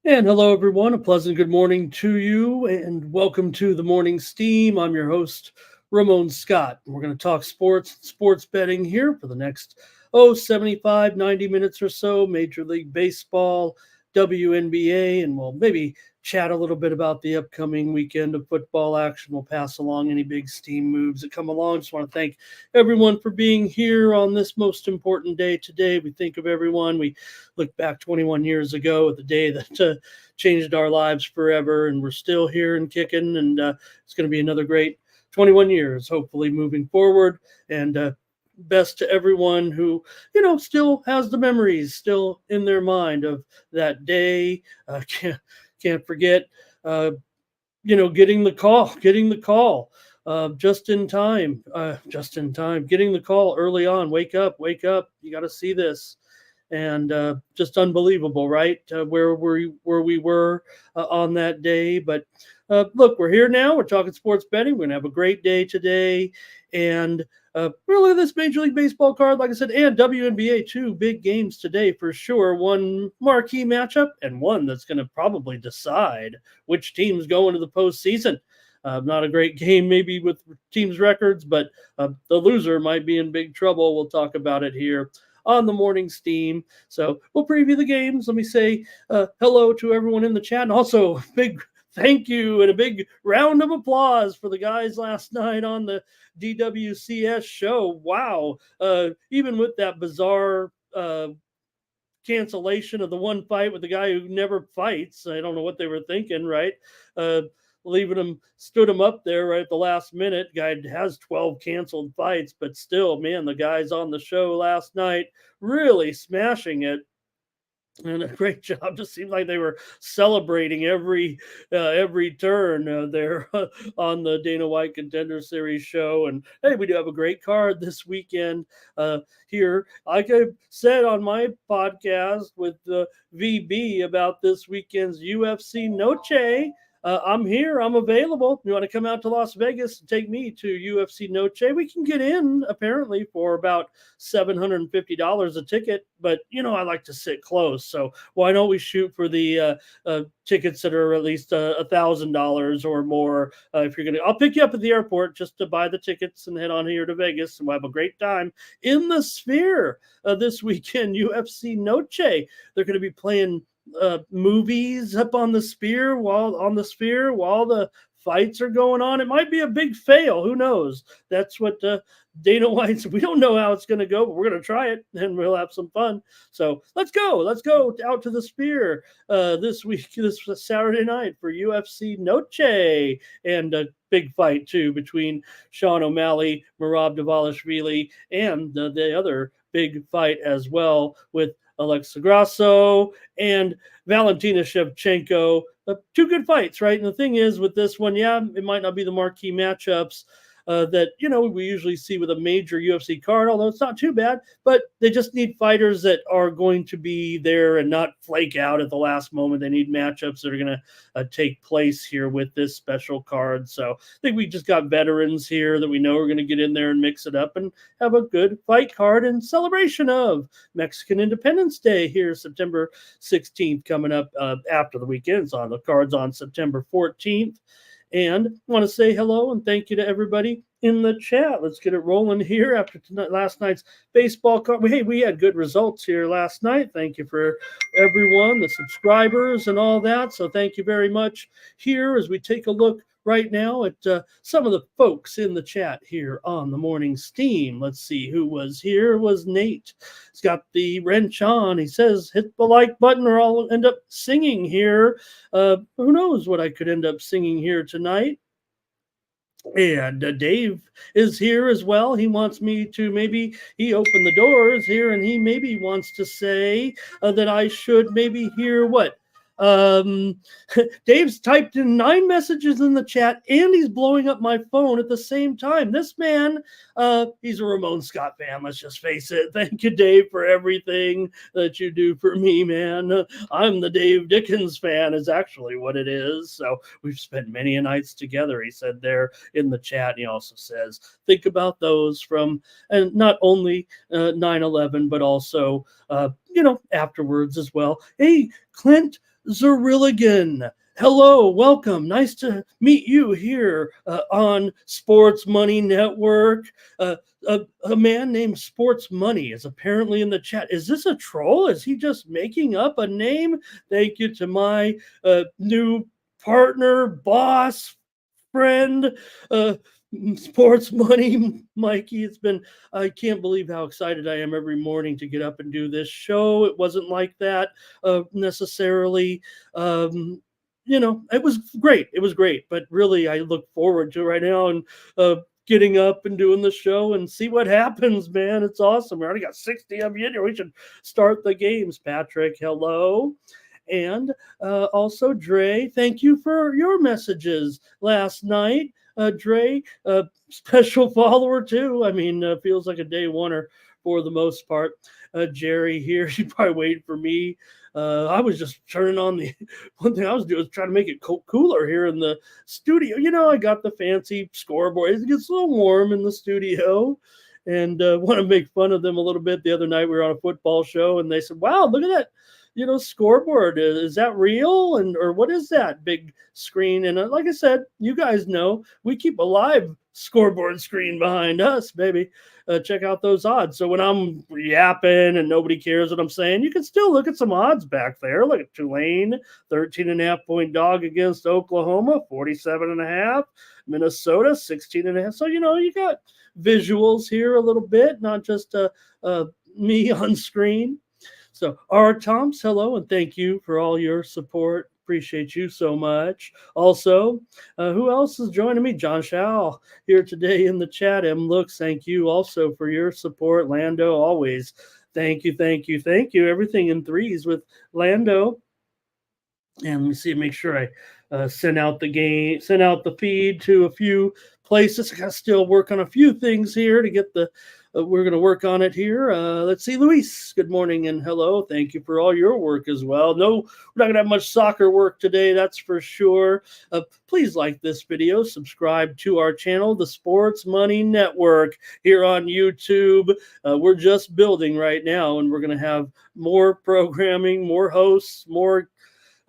And hello, everyone. A pleasant good morning to you, and welcome to the Morning Steam. I'm your host, Ramon Scott. We're going to talk sports betting here for the next 75, 90 minutes or so. Major League Baseball, WNBA, and we'll maybe chat a little bit about the upcoming weekend of football action. We'll pass along any big steam moves that come along. Just want to thank everyone for being here on this most important day today. We think of everyone. We look back 21 years ago at the day that changed our lives forever, and we're still here and kicking, and it's going to be another great 21 years, hopefully, moving forward. And best to everyone who, still has the memories still in their mind of that day. Can't forget, getting the call just in time, getting the call early on. Wake up, you got to see this. And just unbelievable, right? Where we were on that day. But look, we're here now. We're talking sports betting. We're going to have a great day today. And really, this Major League Baseball card, like I said, and WNBA, two big games today for sure. One marquee matchup and one that's going to probably decide which teams go into the postseason. Not a great game maybe with teams' records, but the loser might be in big trouble. We'll talk about it here on the Morning Steam. So we'll preview the games. Let me say hello to everyone in the chat, and also big thank you and a big round of applause for the guys last night on the DWCS show. Wow. Even with that bizarre cancellation of the one fight with the guy who never fights, I don't know what they were thinking, right? Stood him up there right at the last minute. Guy has 12 canceled fights, but still, man, the guys on the show last night really smashing it. And a great job. Just seemed like they were celebrating every turn there on the Dana White Contender Series show. And hey, we do have a great card this weekend here. Like I said on my podcast with VB about this weekend's UFC Noche. I'm here. I'm available. You want to come out to Las Vegas and take me to UFC Noche? We can get in, apparently, for about $750 a ticket. But, I like to sit close. So why don't we shoot for the tickets that are at least $1,000 or more? If you're going to, I'll pick you up at the airport just to buy the tickets and head on here to Vegas. And we'll have a great time in the Sphere this weekend, UFC Noche. They're going to be playing movies up on the Sphere while the fights are going on. It might be a big fail. Who knows? That's what Dana White said. We don't know how it's going to go, but we're going to try it and we'll have some fun. So let's go out to the Sphere this Saturday night for UFC Noche, and a big fight too between Sean O'Malley, Merab Dvalishvili, and the other big fight as well with Alexa Grasso and Valentina Shevchenko. Two good fights, right? And the thing is with this one, it might not be the marquee matchups that, we usually see with a major UFC card, although it's not too bad, but they just need fighters that are going to be there and not flake out at the last moment. They need matchups that are going to take place here with this special card. So I think we just got veterans here that we know are going to get in there and mix it up and have a good fight card in celebration of Mexican Independence Day here, September 16th, coming up after the weekend. On the cards on September 14th. And I want to say hello and thank you to everybody in the chat. Let's get it rolling here after last night's baseball card. Hey, we had good results here last night. Thank you for everyone, the subscribers and all that. So thank you very much here as we take a look right now at some of the folks in the chat here on the morning steam. Let's see who was here. It was Nate. He's got the wrench on. He says, hit the like button or I'll end up singing here. Who knows what I could end up singing here tonight. And Dave is here as well. He wants me to he opened the doors here and he maybe wants to say that I should maybe hear what? Dave's typed in 9 messages in the chat and he's blowing up my phone at the same time. This man, he's a Ramon Scott fan. Let's just face it. Thank you, Dave, for everything that you do for me, man. I'm the Dave Dickens fan is actually what it is. So we've spent many nights together, he said there in the chat. And he also says, think about those from, and not only 9/11, but also, afterwards as well. Hey, Clint Zerilligan. Hello, welcome. Nice to meet you here on Sports Money Network. A man named Sports Money is apparently in the chat. Is this a troll? Is he just making up a name? Thank you to my new partner, boss, friend, Sports Money, Mikey. I can't believe how excited I am every morning to get up and do this show. It wasn't like that necessarily. It was great. It was great. But really, I look forward to right now and getting up and doing the show and see what happens, man. It's awesome. We already got 60 of you in here. We should start the games, Patrick. Hello. And also, Dre, thank you for your messages last night. Dre, special follower too. I mean, feels like a day oneer for the most part. Jerry here, she probably waited for me. I was just turning on one thing I was doing was trying to make it cooler here in the studio. I got the fancy scoreboard. It gets a little warm in the studio. And want to make fun of them a little bit. The other night we were on a football show and they said, wow, look at that. Scoreboard, is that real? Or what is that big screen? And like I said, you guys know we keep a live scoreboard screen behind us, baby. Check out those odds. So when I'm yapping and nobody cares what I'm saying, you can still look at some odds back there. Look at Tulane, 13.5-point dog against Oklahoma, 47.5. Minnesota, 16.5. So, you got visuals here a little bit, not just me on screen. So, R. Toms, hello, and thank you for all your support. Appreciate you so much. Also, who else is joining me? John Schall here today in the chat. M. Looks, thank you also for your support. Lando, always. Thank you, thank you, thank you. Everything in threes with Lando. And let me see, make sure I send out the feed to a few places. I got to still work on a few things here to get we're going to work on it here. Let's see, Luis, good morning and hello. Thank you for all your work as well. No, we're not going to have much soccer work today, that's for sure. Please like this video, subscribe to our channel, the Sports Money Network here on YouTube. We're just building right now, and we're going to have more programming, more hosts, more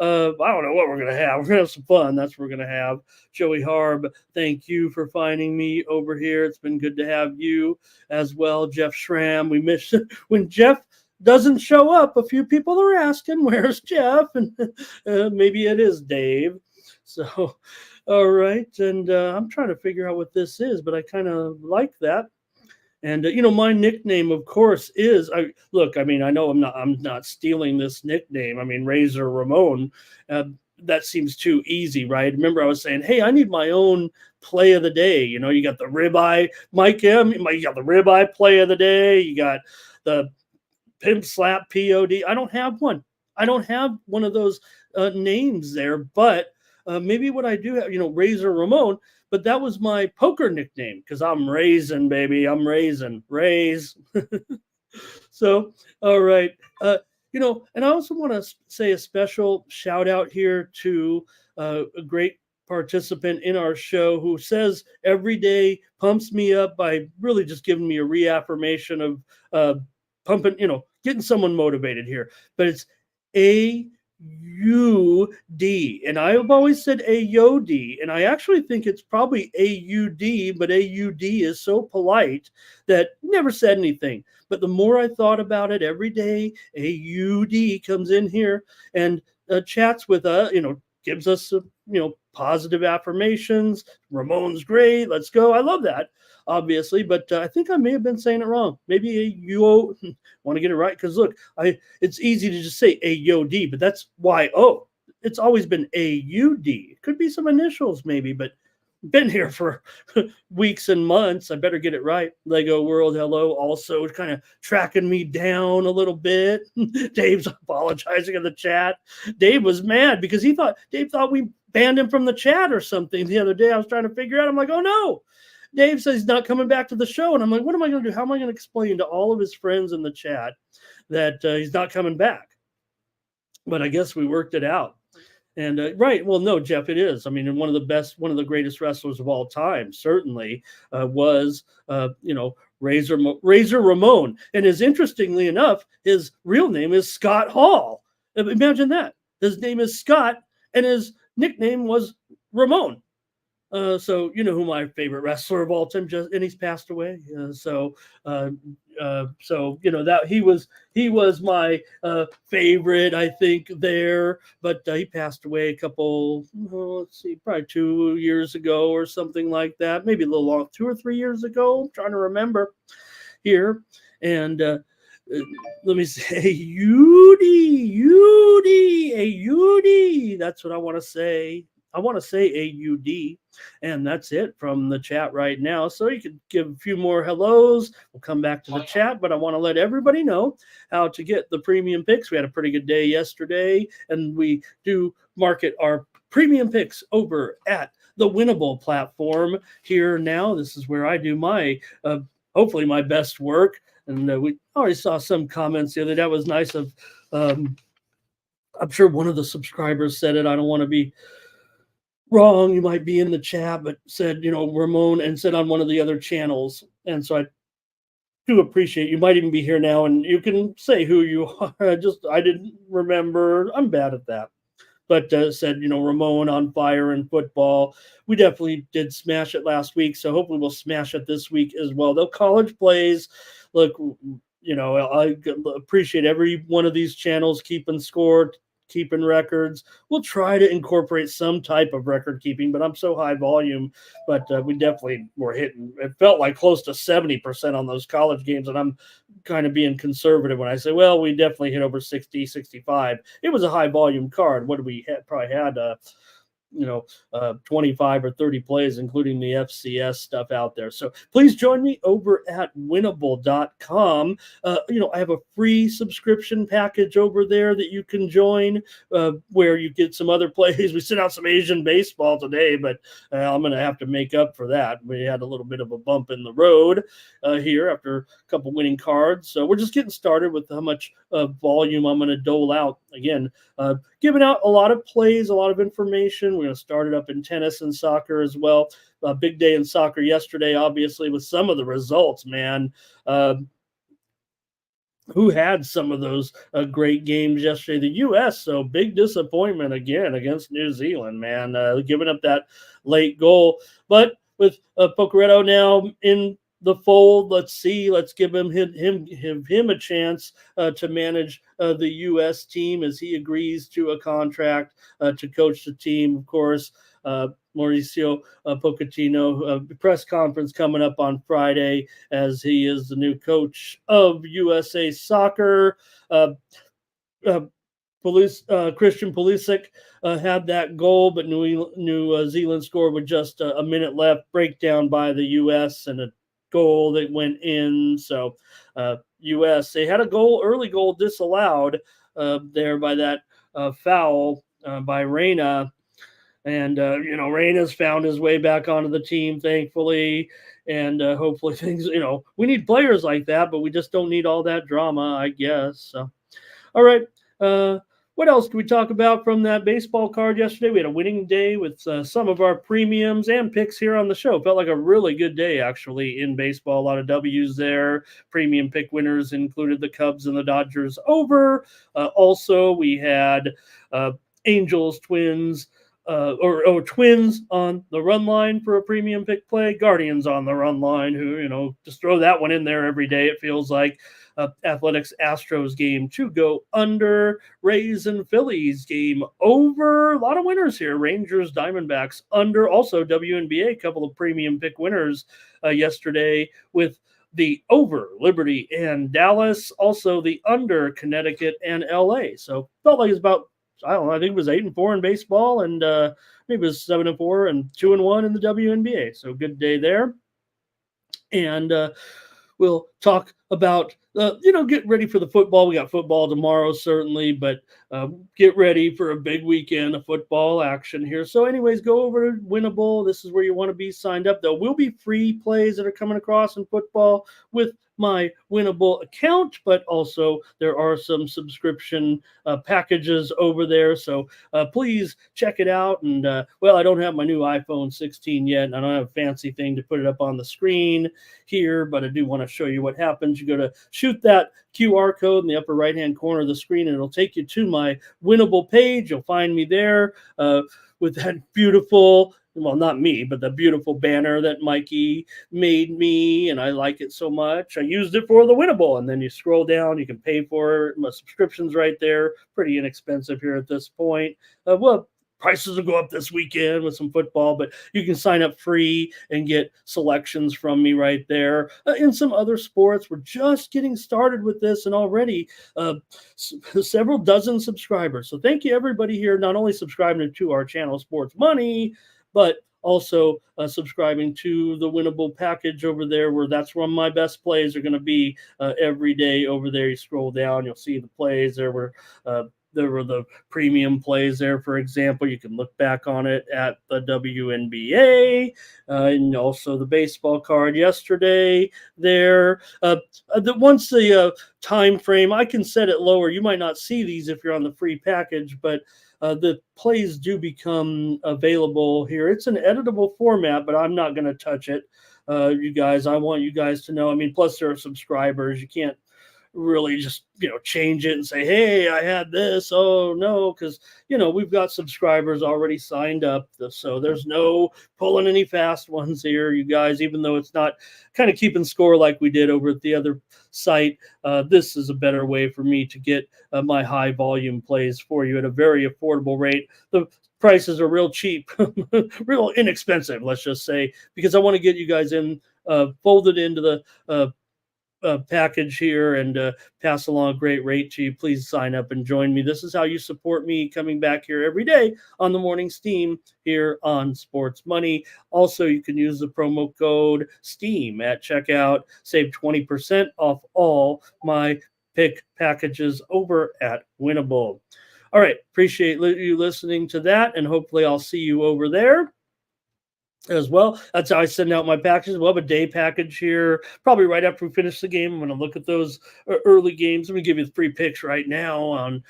I don't know what we're going to have. We're going to have some fun. That's what we're going to have. Joey Harb, thank you for finding me over here. It's been good to have you as well. Jeff Schramm, we miss when Jeff doesn't show up. A few people are asking, where's Jeff? And maybe it is Dave. So, all right. And I'm trying to figure out what this is, but I kind of like that. And my nickname, of course, is I know I'm not stealing this nickname. I mean, Razor Ramon. That seems too easy, right? Remember, I was saying, hey, I need my own play of the day. You got the ribeye, Mike M. You got the ribeye play of the day. You got the pimp slap POD. I don't have one. I don't have one of those names there. But maybe what I do have, Razor Ramon. But that was my poker nickname because I'm raising, baby. I'm raising. Raise. So, all right. And I also want to say a special shout out here to a great participant in our show who says every day, pumps me up by really just giving me a reaffirmation of pumping, getting someone motivated here. But it's A-U-D. And I've always said A-yo-D. And I actually think it's probably A-U-D, but A-U-D is so polite that never said anything. But the more I thought about it every day, A-U-D comes in here and chats with gives us positive affirmations. Ramon's great. Let's go. I love that, obviously, but I think I may have been saying it wrong. Maybe you want to get it right because look, it's easy to just say A-yo-D, but that's Y-O. It's always been A-U-D. It could be some initials maybe, but been here for weeks and months. I better get it right. Lego World, hello. Also kind of tracking me down a little bit. Dave's apologizing in the chat. Dave was mad because Dave thought we banned him from the chat or something the other day. I was trying to figure out. I'm like, oh no. Dave says he's not coming back to the show. And I'm like, what am I going to do? How am I going to explain to all of his friends in the chat that he's not coming back? But I guess we worked it out. And right, well, no, Jeff, it is. I mean, one of the greatest wrestlers of all time, certainly was, Razor Ramon. And interestingly enough, his real name is Scott Hall. Imagine that. His name is Scott, and his nickname was Ramon. So you know who my favorite wrestler of all time, and he's passed away. So that he was my favorite, I think, there. But he passed away a couple, probably 2 years ago or something like that. Maybe a little long, 2 or 3 years ago. I'm trying to remember here. And let me say, UD. That's what I want to say. I want to say AUD, and that's it from the chat right now. So you could give a few more hellos. We'll come back to the chat, but I want to let everybody know how to get the premium picks. We had a pretty good day yesterday, and we do market our premium picks over at the Winnable platform here now. This is where I do my, hopefully my best work. And we already saw some comments the other day. That was nice of, I'm sure one of the subscribers said it. I don't want to be wrong, you might be in the chat, but said, Ramon, and said on one of the other channels. And so I do appreciate you might even be here now and you can say who you are. I didn't remember. I'm bad at that. But said, Ramon on fire in football. We definitely did smash it last week. So hopefully we'll smash it this week as well. Though college plays, look, I appreciate every one of these channels keeping score, keeping records. We'll try to incorporate some type of record keeping, but I'm so high volume. But we definitely were hitting, it felt like close to 70% on those college games. And I'm kind of being conservative when I say, well, we definitely hit over 60, 65. It was a high volume card. What did we had? Probably had 25 or 30 plays, including the FCS stuff out there. So please join me over at winnable.com. I have a free subscription package over there that you can join where you get some other plays. We sent out some Asian baseball today, but I'm going to have to make up for that. We had a little bit of a bump in the road here after a couple winning cards. So we're just getting started with how much volume I'm going to dole out. Again, giving out a lot of plays, a lot of information. We're going to start it up in tennis and soccer as well. A big day in soccer yesterday, obviously, with some of the results, man. Who had some of those great games yesterday? The U.S., so big disappointment again against New Zealand, man, giving up that late goal. But with Pocoretto now in the fold, let's give him a chance to manage the U.S. team as he agrees to a contract to coach the team. Of course, Mauricio Pochettino press conference coming up on Friday as he is the new coach of USA Soccer. Christian Pulisic had that goal, but New Zealand scored with just a minute left. Breakdown by the U.S. and a goal that went in. So U.S. they had a early goal disallowed there by that foul by Reyna. And, Reyna's found his way back onto the team, thankfully. And hopefully things, we need players like that, but we just don't need all that drama, I guess. So, all right. What else can we talk about from that baseball card yesterday? We had a winning day with some of our premiums and picks here on the show. Felt like a really good day, actually, in baseball. A lot of W's there. Premium pick winners included the Cubs and the Dodgers over. Also, we had Angels, Twins, or Twins on the run line for a premium pick play, Guardians on the run line, who, just throw that one in there every day, it feels like. Athletics Astros game to go under, Rays and Phillies game over. A lot of winners here. Rangers, Diamondbacks under. Also WNBA, a couple of premium pick winners yesterday with the over Liberty and Dallas, also the under Connecticut and LA. So felt like it's about, I don't know, I think it was 8-4 in baseball, and maybe it was 7-4 and 2-1 in the WNBA. So good day there. And we'll talk about, get ready for the football. We got football tomorrow, certainly, but get ready for a big weekend of football action here. So anyways, go over to Winnable. This is where you want to be signed up. There will be free plays that are coming across in football with my Winnable account, but also there are some subscription packages over there. So please check it out. And I don't have my new iPhone 16 yet, and I don't have a fancy thing to put it up on the screen here, but I do want to show you what happens. You go to shoot that QR code in the upper right-hand corner of the screen, and it'll take you to my Winnable page. You'll find me there with that beautiful, well, not me, but the beautiful banner that Mikey made me, and I like it so much. I used it for the Winnable, and then you scroll down, you can pay for it. My subscription's right there. Pretty inexpensive here at this point. Prices will go up this weekend with some football, but you can sign up free and get selections from me right there. In some other sports, we're just getting started with this, and already several dozen subscribers. So thank you, everybody here, not only subscribing to our channel, Sports Money, but also subscribing to the Winnable package over there, where that's where my best plays are going to be every day over there. You scroll down, you'll see the plays. There were the premium plays there, for example. You can look back on it at the WNBA and also the baseball card yesterday there. Once the time frame, I can set it lower. You might not see these if you're on the free package, but the plays do become available here. It's an editable format, but I'm not going to touch it. You guys, I want you guys to know. I mean, plus there are subscribers. You can't really just change it and say, hey, I had this. Oh no, because we've got subscribers already signed up, so there's no pulling any fast ones here, you guys. Even though it's not kind of keeping score like we did over at the other site, this is a better way for me to get my high volume plays for you at a very affordable rate. The prices are real cheap, real inexpensive, let's just say, because I want to get you guys in folded into the package here and pass along a great rate to you. Please sign up and join me. This is how you support me coming back here every day on the morning steam here on Sports Money. Also, you can use the promo code STEAM at checkout. Save 20% off all my pick packages over at Winnable. All right. Appreciate you listening to that, and hopefully I'll see you over there as well. That's how I send out my packages. We'll have a day package here probably right after we finish the game. I'm going to look at those early games. Let me give you the free picks right now on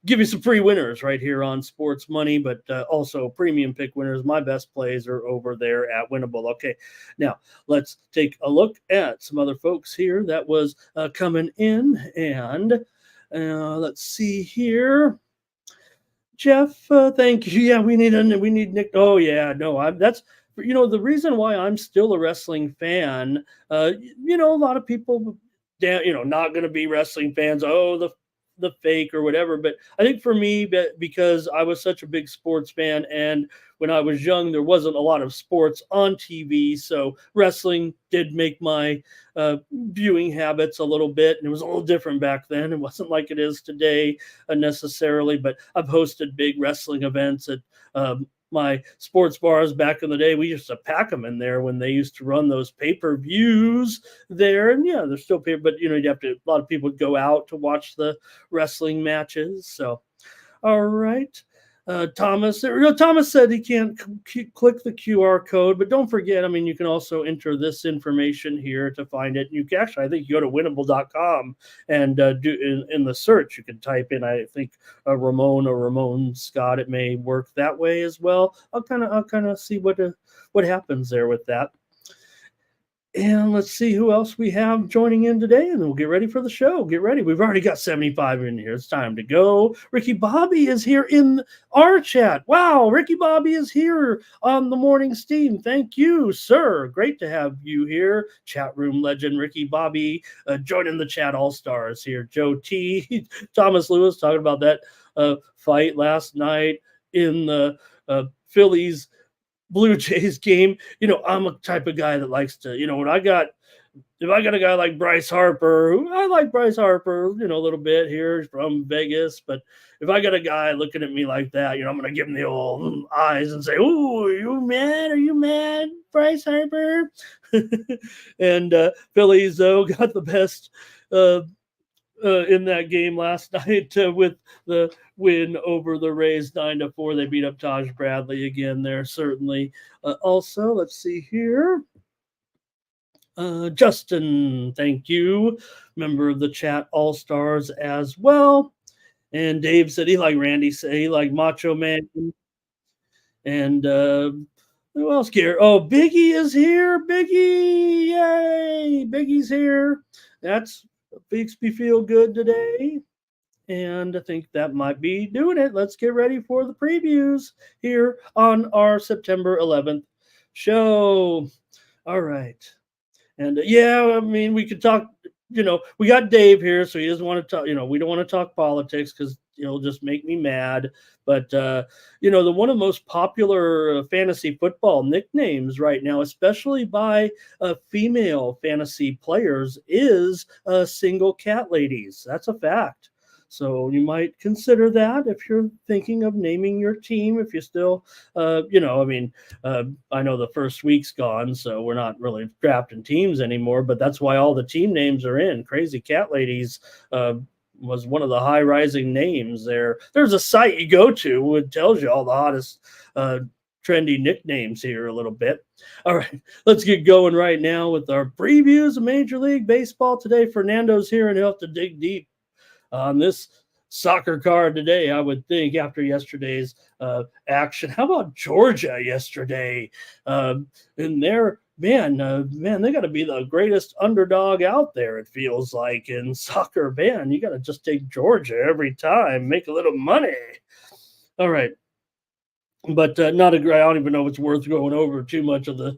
give you some free winners right here on Sports Money, but also premium pick winners. My best plays are over there at Winnable. Okay, now let's take a look at some other folks here that was coming in, and let's see here. Jeff, thank you. Yeah, we need Nick. Oh yeah, no, that's the reason why I'm still a wrestling fan. A lot of people, not going to be wrestling fans. Oh, the fake or whatever. But I think for me, because I was such a big sports fan, and when I was young, there wasn't a lot of sports on TV, so wrestling did make my viewing habits a little bit, and it was a little different back then. It wasn't like it is today necessarily, but I've hosted big wrestling events at my sports bars back in the day. We used to pack them in there when they used to run those pay-per-views there. And yeah, they're still paper, but a lot of people would go out to watch the wrestling matches. So, all right. Thomas said he can't click the QR code, but don't forget, you can also enter this information here to find it. You can actually, I think, you go to winnable.com and do in the search, you can type in, I think, Ramon or Ramon Scott. It may work that way as well. I'll kind of see what happens there with that. And let's see who else we have joining in today, and then we'll get ready for the show. Get ready. We've already got 75 in here. It's time to go. Ricky Bobby is here in our chat. Wow, Ricky Bobby is here on the morning steam. Thank you, sir. Great to have you here. Chat room legend Ricky Bobby joining the chat all stars here. Joe T. Thomas Lewis talking about that fight last night in the Phillies Blue Jays game. I'm a type of guy that likes to, if I got a guy like Bryce Harper, who I like Bryce Harper, a little bit here from Vegas, but if I got a guy looking at me like that, I'm going to give him the old eyes and say, "Ooh, are you mad? Are you mad, Bryce Harper?" And Phillies, though, got the best in that game last night with the win over the Rays 9-4. They beat up Taj Bradley again there, certainly. Also, let's see here. Justin, thank you. Member of the chat All Stars as well. And Dave said he liked Randy, said he liked Macho Man. And who else here? Oh, Biggie is here. Biggie, yay! Biggie's here. That's makes me feel good today. And I think that might be doing it. Let's get ready for the previews here on our September 11th show. All right. And we could talk, we got Dave here, so he doesn't want to talk, we don't want to talk politics because it'll just make me mad. But, the one of the most popular fantasy football nicknames right now, especially by female fantasy players, is single cat ladies. That's a fact. So you might consider that if you're thinking of naming your team, if you still, I know the first week's gone, so we're not really drafting teams anymore, but that's why all the team names are in. Crazy Cat Ladies was one of the high rising names there. There's a site you go to that tells you all the hottest trendy nicknames here a little bit. All right, let's get going right now with our previews of Major League Baseball today. Fernando's here, and he'll have to dig deep on this soccer card today, I would think, after yesterday's action. How about Georgia yesterday? And they're, man, they got to be the greatest underdog out there, it feels like, in soccer. Man, you got to just take Georgia every time, make a little money. All right. But I don't even know if it's worth going over too much of the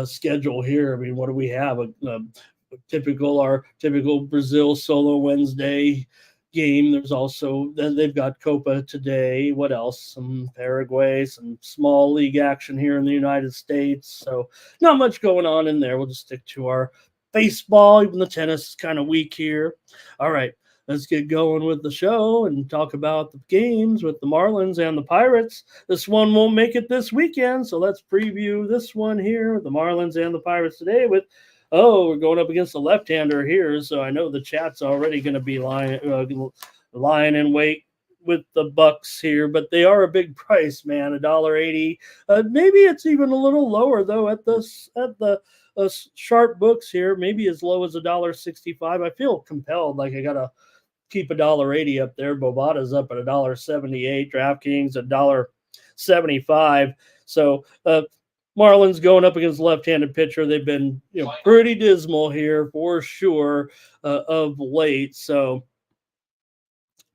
schedule here. I mean, what do we have? Our typical Brazil solo Wednesday game. There's also, they've got Copa today. What else? Some Paraguay, some small league action here in the United States. So not much going on in there. We'll just stick to our baseball. Even the tennis is kind of weak here. All right, let's get going with the show and talk about the games with the Marlins and the Pirates. This one won't make it this weekend, so let's preview this one here, the Marlins and the Pirates today with, we're going up against a left-hander here, so I know the chat's already going to be lying in wait with the Bucks here, but they are a big price, man, $1.80. Maybe it's even a little lower though at the sharp books here, maybe as low as $1.65. I feel compelled, like I gotta keep $1.80 up there. Bovada's up at $1.78. DraftKings $1.75. So Marlins going up against left-handed pitcher. They've been pretty dismal here for sure of late. So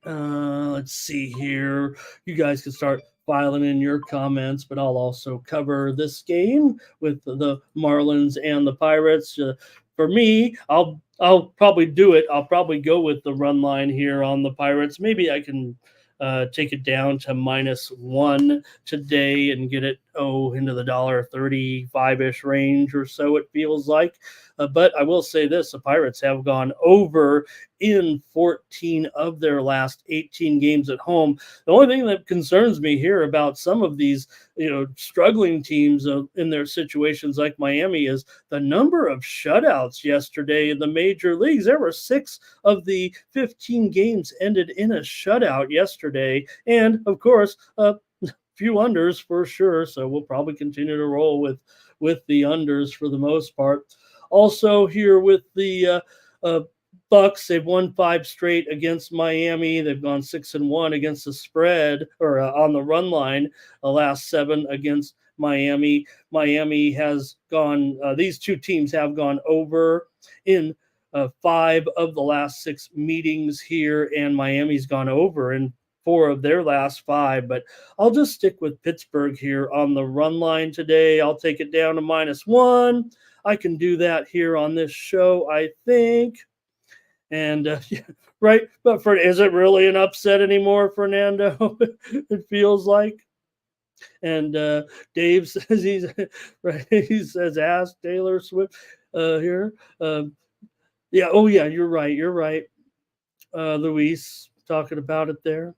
let's see here. You guys can start filing in your comments, but I'll also cover this game with the Marlins and the Pirates. For me, I'll probably do it. I'll probably go with the run line here on the Pirates. Maybe I can take it down to -1 today and get it into the $1.35-ish range or so, it feels like. But I will say this, the Pirates have gone over in 14 of their last 18 games at home. The only thing that concerns me here about some of these struggling teams in their situations like Miami is the number of shutouts yesterday in the major leagues. There were 6 of the 15 games ended in a shutout yesterday. And of course, few unders for sure, so we'll probably continue to roll with the unders for the most part. Also here with the Bucks, they've won 5 straight against Miami. They've gone 6-1 against the spread or on the run line. The last 7 against Miami. Miami has gone. These two teams have gone over in 5 of the last 6 meetings here, and Miami's gone over in 4 of their last 5. But I'll just stick with Pittsburgh here on the run line today. I'll take it down to -1. I can do that here on this show, I think. And yeah, right, but is it really an upset anymore, Fernando? It feels like. And Dave says he's right. He says, "Ask Taylor Swift here." Yeah. Oh, yeah. You're right. You're right. Luis talking about it there.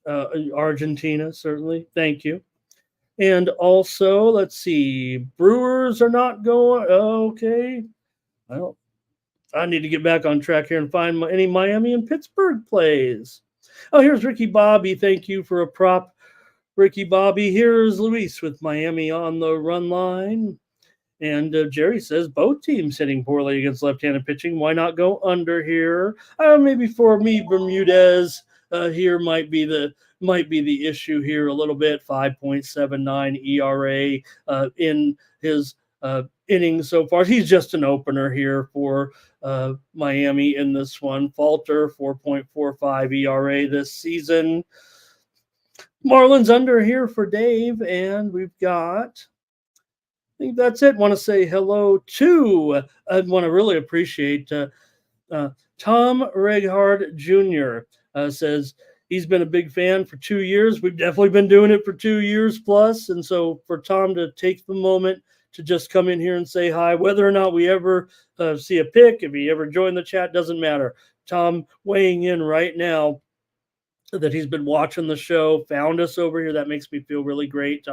Argentina, certainly. Thank you. And also, let's see. Brewers are not going. Okay. Well, I need to get back on track here and find any Miami and Pittsburgh plays. Oh, here's Ricky Bobby. Thank you for a prop, Ricky Bobby. Here's Luis with Miami on the run line. And Jerry says both teams hitting poorly against left-handed pitching. Why not go under here? Maybe for me, Bermudez here might be the issue here a little bit. 5.79 ERA in his innings so far. He's just an opener here for Miami in this one. Falter 4.45 ERA this season. Marlins under here for Dave, and we've got. I think that's it. Want to say hello to. I want to really appreciate Tom Reghard Jr. Says he's been a big fan for 2 years. We've definitely been doing it for 2 years plus, and so for Tom to take the moment to just come in here and say hi, whether or not we ever see a pick, if he ever joined the chat, doesn't matter. Tom weighing in right now that he's been watching the show, found us over here. That makes me feel really great.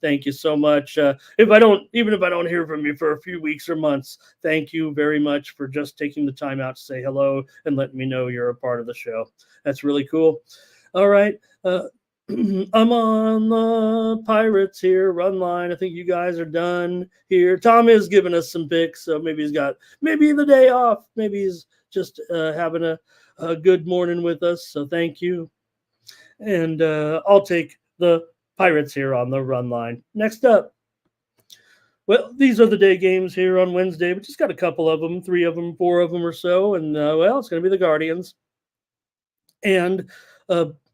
Thank you so much. Even if I don't hear from you for a few weeks or months, thank you very much for just taking the time out to say hello and letting me know you're a part of the show. That's really cool. All right. I'm on the Pirates here, run line. I think you guys are done here. Tom is giving us some picks, so maybe he's got the day off. Maybe he's just having a good morning with us, so thank you. And I'll take the Pirates here on the run line. Next up, well, these are the day games here on Wednesday. We just got a couple of them, 3 of them, 4 of them or so, and it's going to be the Guardians and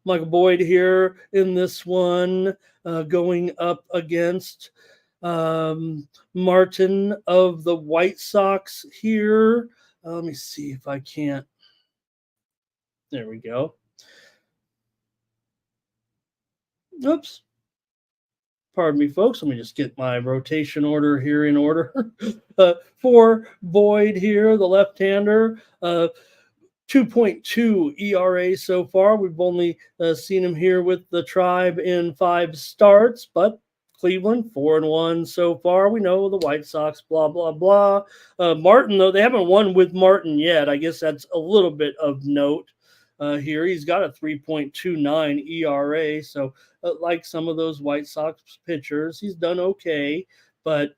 Michael Boyd here in this one, going up against Martin of the White Sox here. Let me see if I can't. There we go. Oops. Pardon me, folks. Let me just get my rotation order here in order. For Boyd here, the left-hander, 2.2 ERA so far. We've only seen him here with the Tribe in 5 starts, but Cleveland 4-1 so far. We know the White Sox, blah, blah, blah. Martin, though, they haven't won with Martin yet. I guess that's a little bit of note. Here he's got a 3.29 ERA, so like some of those White Sox pitchers, he's done okay, but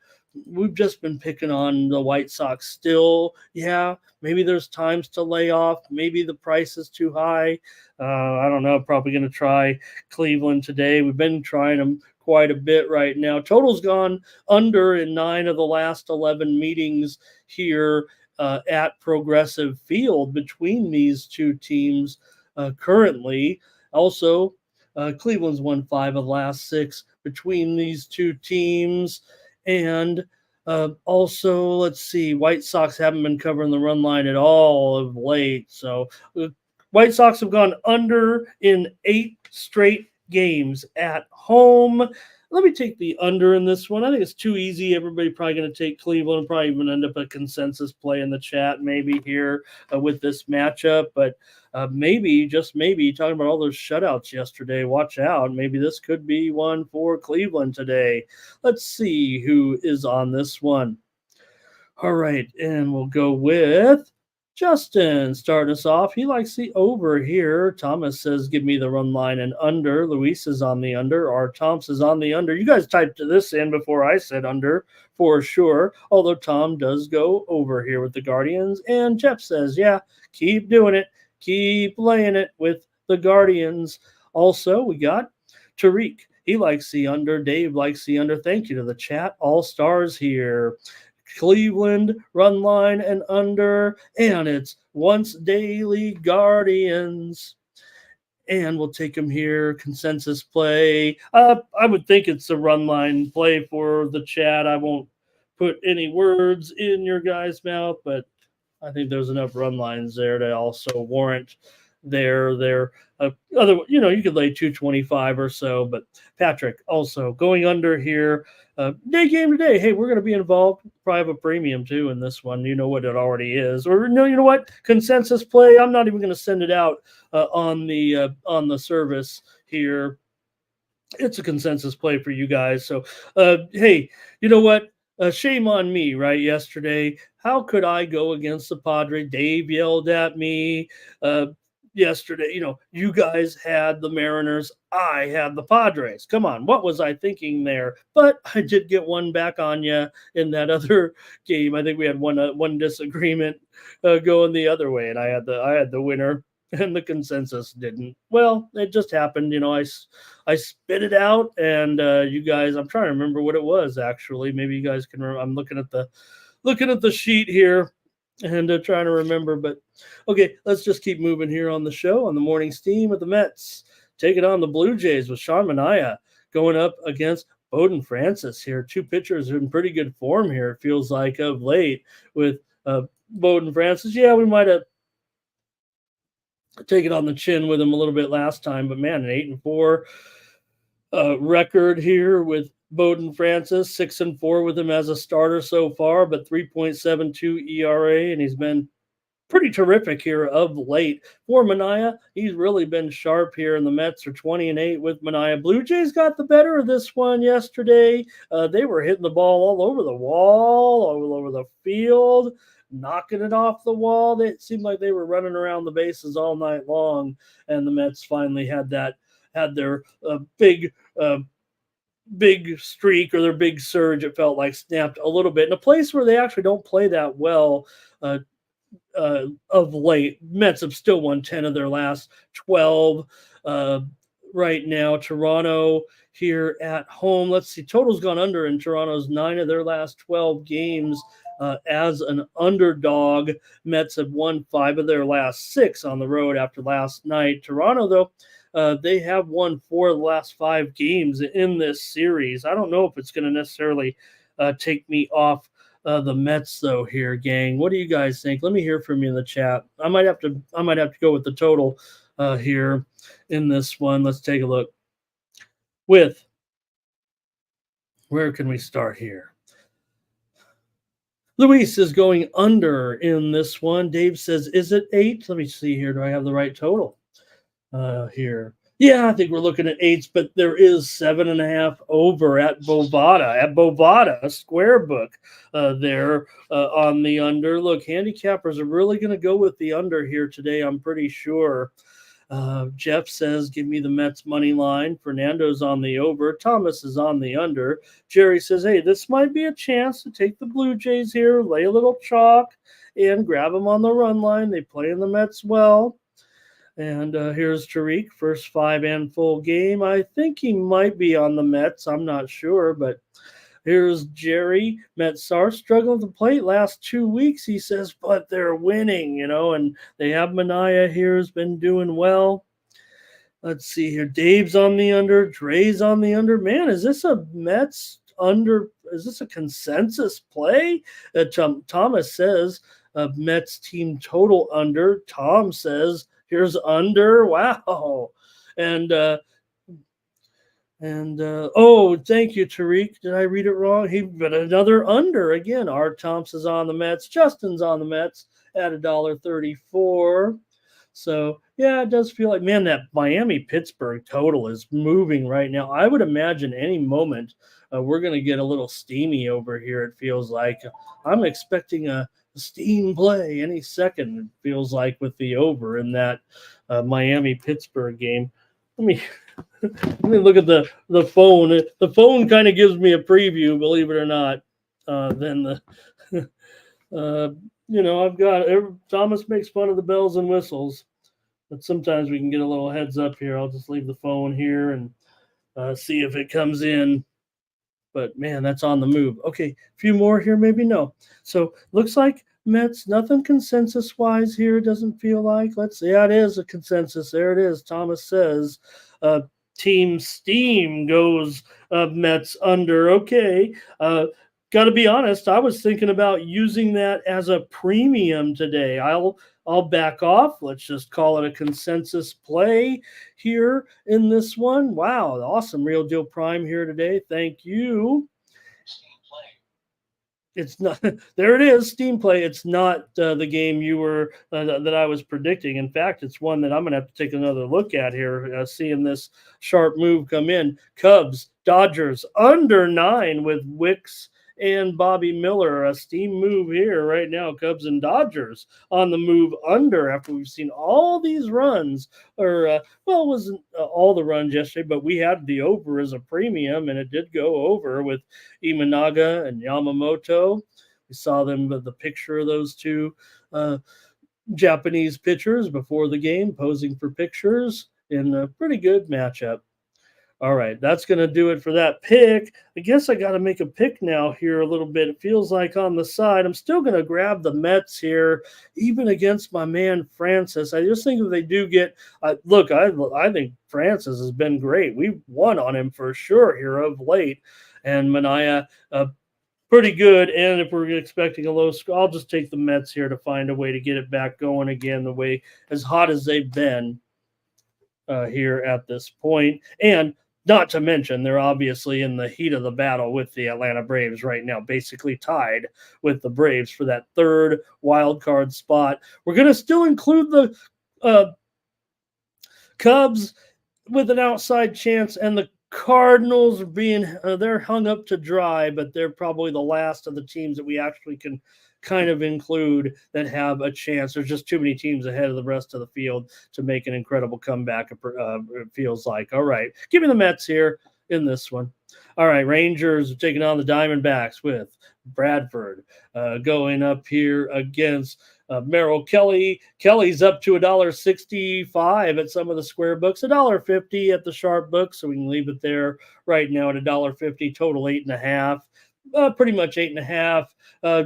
we've just been picking on the White Sox still. Yeah, maybe there's times to lay off. Maybe the price is too high. I don't know. Probably going to try Cleveland today. We've been trying them quite a bit right now. Total's gone under in 9 of the last 11 meetings here at Progressive Field between these two teams currently. Also, Cleveland's won 5 of the last 6 between these two teams. And also, let's see, White Sox haven't been covering the run line at all of late. So White Sox have gone under in 8 straight games at home. Let me take the under in this one. I think it's too easy. Everybody probably going to take Cleveland, probably even end up a consensus play in the chat maybe here with this matchup. But maybe, just maybe, talking about all those shutouts yesterday, watch out. Maybe this could be one for Cleveland today. Let's see who is on this one. All right, and we'll go with Justin starting us off. He likes the over here. Thomas says, give me the run line and under. Luis is on the under. R. Thomp's is on the under. You guys typed this in before I said under for sure. Although Tom does go over here with the Guardians. And Jeff says, yeah, keep doing it. Keep laying it with the Guardians. Also, we got Tariq. He likes the under. Dave likes the under. Thank you to the chat. All stars here. Cleveland run line and under, and it's once daily Guardians. And we'll take them here. Consensus play. I would think it's a run line play for the chat. I won't put any words in your guys' mouth, but I think there's enough run lines there to also warrant their other. You could lay 225 or so, but Patrick also going under here. Day game today. Hey, we're going to be involved. Probably have a premium too in this one. You know what it already is. Or no, you know what? Consensus play. I'm not even going to send it out on the service here. It's a consensus play for you guys. So, hey, you know what? Shame on me, right? Yesterday, how could I go against the Padres? Dave yelled at me yesterday. You guys had the Mariners. I had the Padres. Come on, what was I thinking there? But I did get one back on you in that other game. I think we had one disagreement going the other way, and I had the winner. And the consensus didn't. Well, it just happened. I spit it out, and you guys. I'm trying to remember what it was actually. Maybe you guys can remember. I'm looking at the sheet here, and trying to remember. But okay, let's just keep moving here on the show on the morning steam with the Mets taking on the Blue Jays with Sean Manaea going up against Bowden Francis here. Two pitchers in pretty good form here. It feels like of late with Bowden Francis. Yeah, we might have take it on the chin with him a little bit last time, but man, an 8-4 record here with Bowden Francis, 6-4 with him as a starter so far, but 3.72 ERA, and he's been pretty terrific here of late. For Manaea, he's really been sharp here, and the Mets are 20-8 with Manaea. Blue Jays got the better of this one yesterday. They were hitting the ball all over the wall, all over the field, knocking it off the wall. It seemed like they were running around the bases all night long, and the Mets finally had their big streak or their big surge. It felt like snapped a little bit in a place where they actually don't play that well of late. Mets have still won 10 of their last 12 right now. Toronto here at home. Let's see. Total's gone under in Toronto's 9 of their last 12 games. As an underdog, Mets have won 5 of their last 6 on the road after last night. Toronto, though, they have won 4 of the last 5 games in this series. I don't know if it's going to necessarily take me off the Mets, though, here, gang. What do you guys think? Let me hear from you in the chat. I might have to go with the total here in this one. Let's take a look. Where can we start here? Luis is going under in this one. Dave says, is it 8? Let me see here. Do I have the right total here? Yeah, I think we're looking at 8s, but there is 7.5 over at Bovada, Square Book there on the under. Look, handicappers are really going to go with the under here today, I'm pretty sure. Jeff says, give me the Mets money line. Fernando's on the over. Thomas is on the under. Jerry says, hey, this might be a chance to take the Blue Jays here, lay a little chalk, and grab them on the run line. They play in the Mets well. And here's Tariq, first 5 and full game. I think he might be on the Mets. I'm not sure, but here's Jerry. Mets are struggling to plate last 2 weeks, he says, but they're winning, and they have Manaea here who's been doing well. Let's see here. Dave's on the under. Dre's on the under. Man, is this a Mets under? Is this a consensus play? Thomas says Mets team total under. Tom says here's under. Wow. And oh, thank you, Tariq. Did I read it wrong? But another under again. Art Thompson's on the Mets. Justin's on the Mets at $1.34. So yeah, it does feel like, man, that Miami-Pittsburgh total is moving right now. I would imagine any moment we're going to get a little steamy over here. It feels like I'm expecting a steam play any second, it feels like, with the over in that Miami-Pittsburgh game. Let me let me look at the phone. The phone kind of gives me a preview, believe it or not. Then the I've got Thomas makes fun of the bells and whistles, but sometimes we can get a little heads up here. I'll just leave the phone here and see if it comes in. But man, that's on the move. Okay, a few more here, maybe no. So looks like Mets, nothing consensus wise here. Doesn't feel like. Let's see. Yeah, it is a consensus. There it is. Thomas says, uh, Team Steam goes Mets under. Okay. Got to be honest. I was thinking about using that as a premium today. I'll back off. Let's just call it a consensus play here in this one. Wow, awesome Real Deal Prime here today. Thank you. It's not there. It is Steam Play. It's not the game you were that I was predicting. In fact, it's one that I'm going to have to take another look at here, seeing this sharp move come in. Cubs, Dodgers under 9 with Wicks and Bobby Miller. A steam move here right now. Cubs and Dodgers on the move under after we've seen all these runs, or it wasn't all the runs yesterday, but we had the over as a premium, and it did go over with Imanaga and Yamamoto. We saw them, the picture of those two Japanese pitchers before the game posing for pictures in a pretty good matchup. All right, that's going to do it for that pick. I guess I got to make a pick now here a little bit. It feels like on the side. I'm still going to grab the Mets here, even against my man Francis. I just think if they do get look, I think Francis has been great. We've won on him for sure here of late. And Mania, pretty good. And if we're expecting a low score, I'll just take the Mets here to find a way to get it back going again, the way as hot as they've been here at this point. And not to mention, they're obviously in the heat of the battle with the Atlanta Braves right now, basically tied with the Braves for that third wild card spot. We're going to still include the Cubs with an outside chance, and the Cardinals being they're hung up to dry, but they're probably the last of the teams that we actually can kind of include that have a chance. There's just too many teams ahead of the rest of the field to make an incredible comeback, it feels like. All right, give me the Mets here in this one. All right, Rangers are taking on the Diamondbacks with Bradford going up here against Merrill Kelly. Kelly's up to $1.65 at some of the square books, $1.50 at the sharp book, so we can leave it there right now at $1.50. Total 8.5. Pretty much 8.5.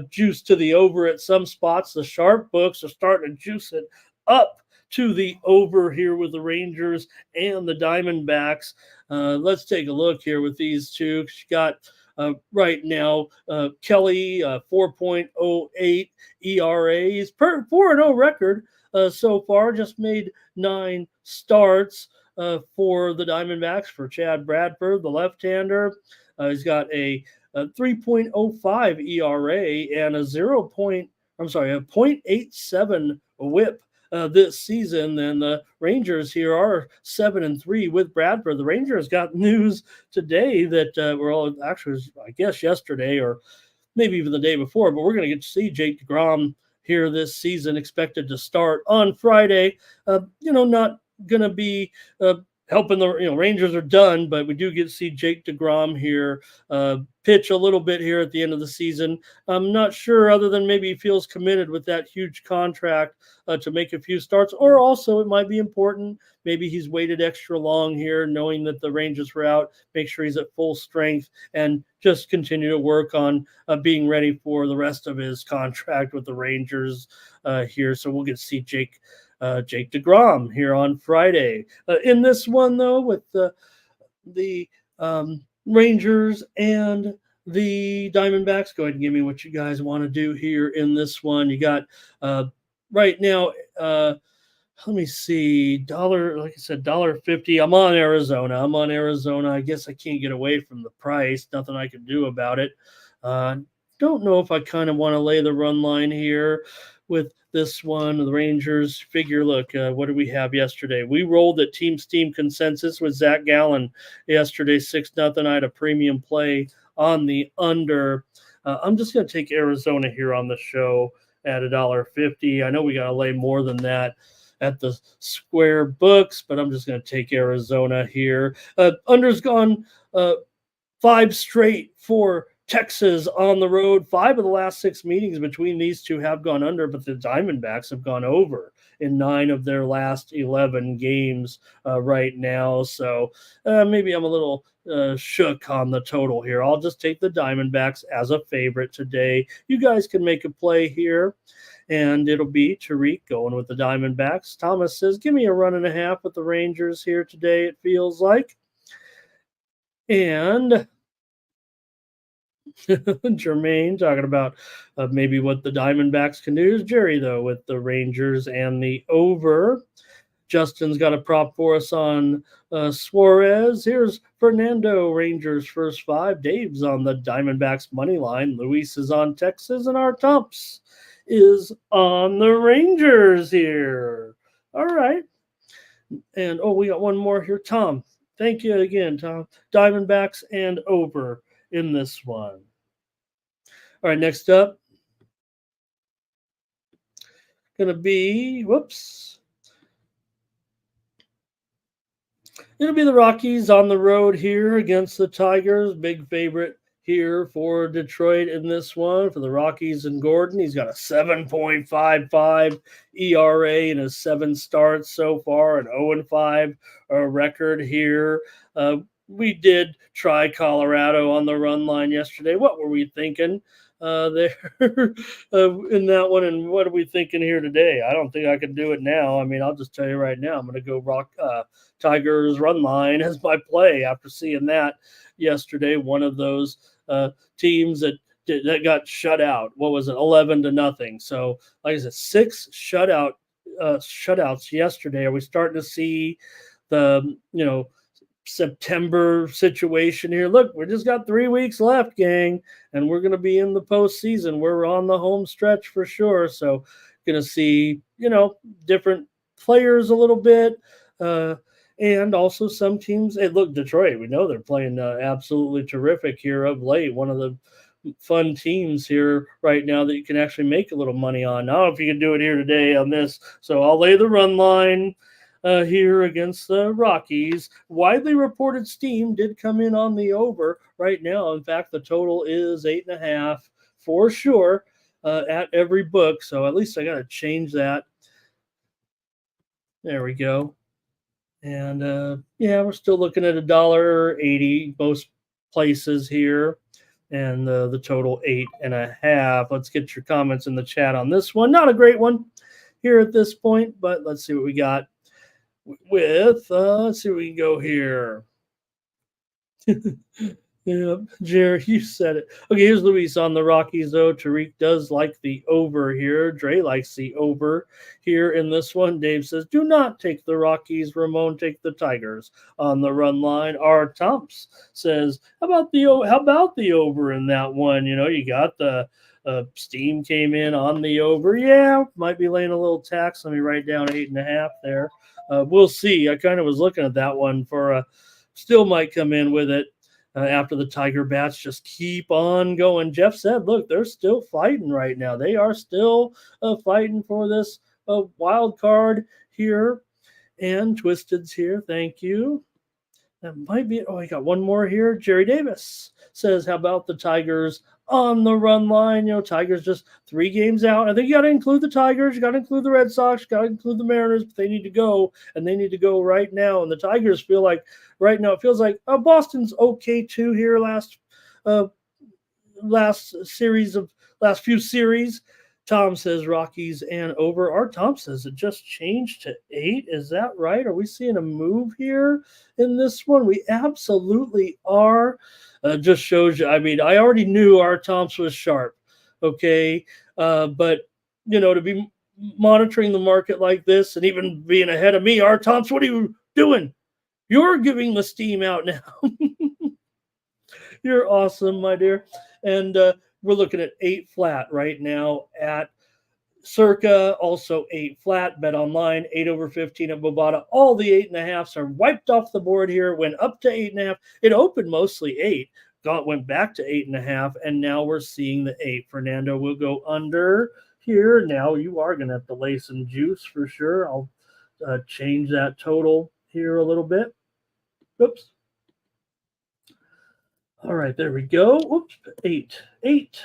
Juice to the over at some spots. The sharp books are starting to juice it up to the over here with the Rangers and the Diamondbacks. Let's take a look here with these two. You got right now Kelly 4.08 ERA. He's 4-0 record so far. Just made 9 starts for the Diamondbacks for Chad Bradford, the left-hander. He's got a 3.05 ERA and a 0.87 WHIP this season. And the Rangers here are 7-3 with Bradford. The Rangers got news today that we're all actually, I guess, yesterday or maybe even the day before, but we're going to get to see Jake DeGrom here this season, expected to start on Friday. Not going to be helping the Rangers are done, but we do get to see Jake DeGrom here pitch a little bit here at the end of the season. I'm not sure, other than maybe he feels committed with that huge contract to make a few starts, or also it might be important. Maybe he's waited extra long here, knowing that the Rangers were out. Make sure he's at full strength and just continue to work on being ready for the rest of his contract with the Rangers here. So we'll get to see Jake DeGrom here on Friday. In this one, though, with the Rangers and the Diamondbacks, go ahead and give me what you guys want to do here in this one. You got right now, let me see, like I said, $1.50. I'm on Arizona. I guess I can't get away from the price. Nothing I can do about it. Don't know if I kind of want to lay the run line here with this one. The Rangers figure, look, what did we have yesterday? We rolled at Team Steam consensus with Zach Gallen yesterday, 6-0. I had a premium play on the under. I'm just going to take Arizona here on the show at $1.50. I know we got to lay more than that at the square books, but I'm just going to take Arizona here. Under's gone 5 straight for Texas on the road. 5 of the last 6 meetings between these two have gone under, but the Diamondbacks have gone over in 9 of their last 11 games right now. So maybe I'm a little shook on the total here. I'll just take the Diamondbacks as a favorite today. You guys can make a play here, and it'll be Tariq going with the Diamondbacks. Thomas says, give me a 1.5 with the Rangers here today, it feels like. And Jermaine talking about maybe what the Diamondbacks can do. Is Jerry, though, with the Rangers and the over. Justin's got a prop for us on Suarez. Here's Fernando, Rangers first 5. Dave's on the Diamondbacks money line. Luis is on Texas, and our Tumps is on the Rangers here. All right. And, we got one more here. Tom, thank you again, Tom. Diamondbacks and over in this one. All right, next up, going to be, it'll be the Rockies on the road here against the Tigers. Big favorite here for Detroit in this one. For the Rockies and Gordon, he's got a 7.55 ERA in his 7 starts so far, an 0-5 record here. We did try Colorado on the run line yesterday. What were we thinking there in that one? And what are we thinking here today? I don't think I can do it now. I mean, I'll just tell you right now, I'm going to go Tigers run line as my play after seeing that yesterday. One of those teams that got shut out. What was it? 11-0. So, like I said, 6 shutouts yesterday. Are we starting to see the, September situation here? Look, we just got 3 weeks left, gang, and we're going to be in the postseason. We're on the home stretch for sure. So, going to see, different players a little bit. And also some teams. Hey, look, Detroit, we know they're playing absolutely terrific here of late. One of the fun teams here right now that you can actually make a little money on. Now, if you can do it here today on this. So I'll lay the run line here against the Rockies. Widely reported steam did come in on the over right now. In fact, the total is 8.5 for sure at every book. So at least I got to change that. There we go. And we're still looking at $1.80 most places here. And the total 8.5. Let's get your comments in the chat on this one. Not a great one here at this point, but let's see what we got with. Let's see what we can go here. Yeah, Jerry, you said it. Okay, here's Luis on the Rockies, though. Tariq does like the over here. Dre likes the over here in this one. Dave says, do not take the Rockies. Ramon, take the Tigers on the run line. R. Tumps says, how about the over in that one? You got the steam came in on the over. Yeah, might be laying a little tax. Let me write down 8.5 there. We'll see. I kind of was looking at that one for still might come in with it. After the Tiger bats just keep on going. Jeff said, look, they're still fighting right now. They are still fighting for this wild card here. And Twisted's here. Thank you. That might be, I got one more here. Jerry Davis says, how about the Tigers on the run line? Tigers just 3 games out. I think you got to include the Tigers. You got to include the Red Sox. You got to include the Mariners. But they need to go, and they need to go right now. And the Tigers feel like right now, it feels like Boston's okay too here last few series. Tom says Rockies and over. Our Tom says it just changed to 8. Is that right? Are we seeing a move here in this one? We absolutely are. Just shows you. I mean, I already knew our Tom's was sharp. Okay. But, to be monitoring the market like this and even being ahead of me, our Tom's, what are you doing? You're giving the steam out now. You're awesome, my dear. And we're looking at 8 flat right now at Circa, also 8 flat, Bet Online, 8 over 15 at Bovada. All the 8.5s are wiped off the board here, went up to 8.5. It opened mostly 8, went back to 8.5, and now we're seeing the 8. Fernando will go under here. Now you are going to have to lay some juice for sure. I'll change that total here a little bit. Oops. All right, there we go. Oops, 8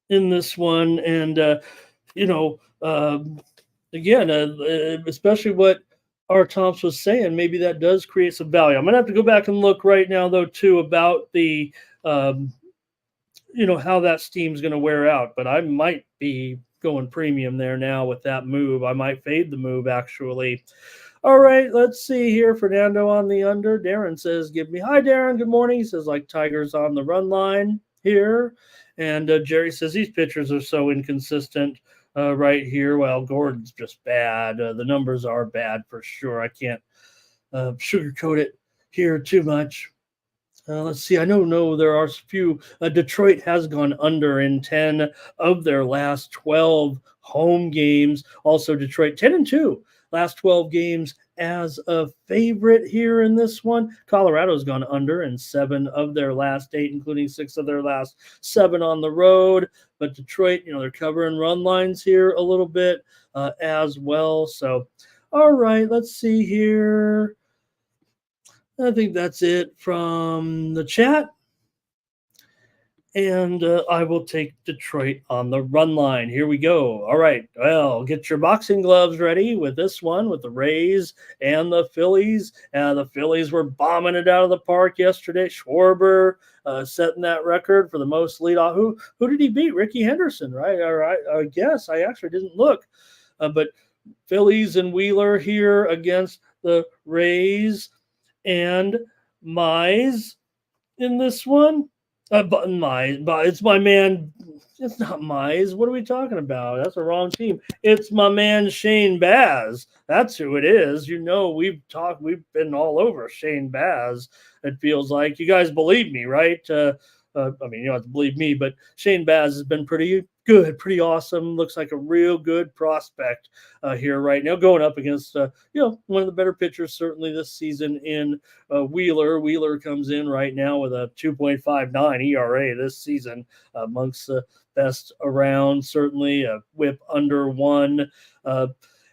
in this one. And, again, especially what R. Thompson was saying, maybe that does create some value. I'm going to have to go back and look right now, though, too, about the, how that steam's going to wear out. But I might be going premium there now with that move. I might fade the move, actually. All right, let's see here. Fernando on the under. Darren says, give me. Hi, Darren. Good morning. He says, like Tigers on the run line here. And Jerry says, these pitchers are so inconsistent right here. Well, Gordon's just bad. The numbers are bad for sure. I can't sugarcoat it here too much. Let's see. I know there are a few. Detroit has gone under in 10 of their last 12 home games. Also, Detroit 10-2 last 12 games as a favorite here in this one. Colorado's gone under in 7 of their last 8, including 6 of their last 7 on the road. But Detroit, they're covering run lines here a little bit as well. So, all right, let's see here. I think that's it from the chat. And I will take Detroit on the run line. Here we go. All right. Well, get your boxing gloves ready with this one, with the Rays and the Phillies. The Phillies were bombing it out of the park yesterday. Schwarber setting that record for the most leadoff. Who did he beat? Ricky Henderson, right? All right. I guess I actually didn't look. But Phillies and Wheeler here against the Rays and Mize in this one. It's my man. It's not Mize. What are we talking about? That's the wrong team. It's my man Shane Baz. That's who it is. We've been all over Shane Baz. It feels like you guys believe me, right? You don't have to believe me, but Shane Baz has been pretty good, pretty awesome. Looks like a real good prospect here right now, going up against one of the better pitchers certainly this season in Wheeler. Wheeler comes in right now with a 2.59 ERA this season, amongst the best around. Certainly a whip under 1.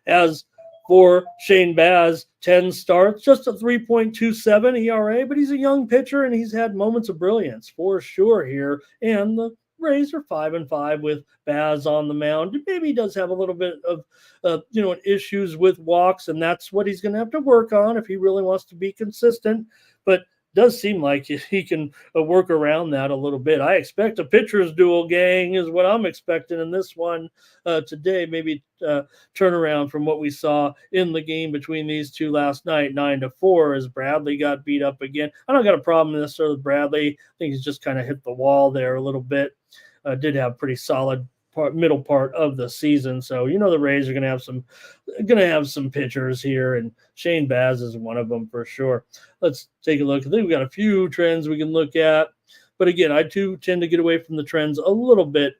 As for Shane Baz, 10 starts, just a 3.27 ERA, but he's a young pitcher and he's had moments of brilliance for sure here. And the Rays are 5-5 with Baz on the mound. Maybe he does have a little bit of, issues with walks, and that's what he's going to have to work on if he really wants to be consistent. But does seem like he can work around that a little bit. I expect a pitcher's duel, gang, is what I'm expecting in this one today. Maybe turn around from what we saw in the game between these two last night, 9-4, as Bradley got beat up again. I don't got a problem necessarily with Bradley. I think he's just kind of hit the wall there a little bit. Did have pretty solid middle part of the season, so the Rays are going to have some pitchers here, and Shane Baz is one of them for sure. Let's take a look. I think we've got a few trends we can look at, but again, I too tend to get away from the trends a little bit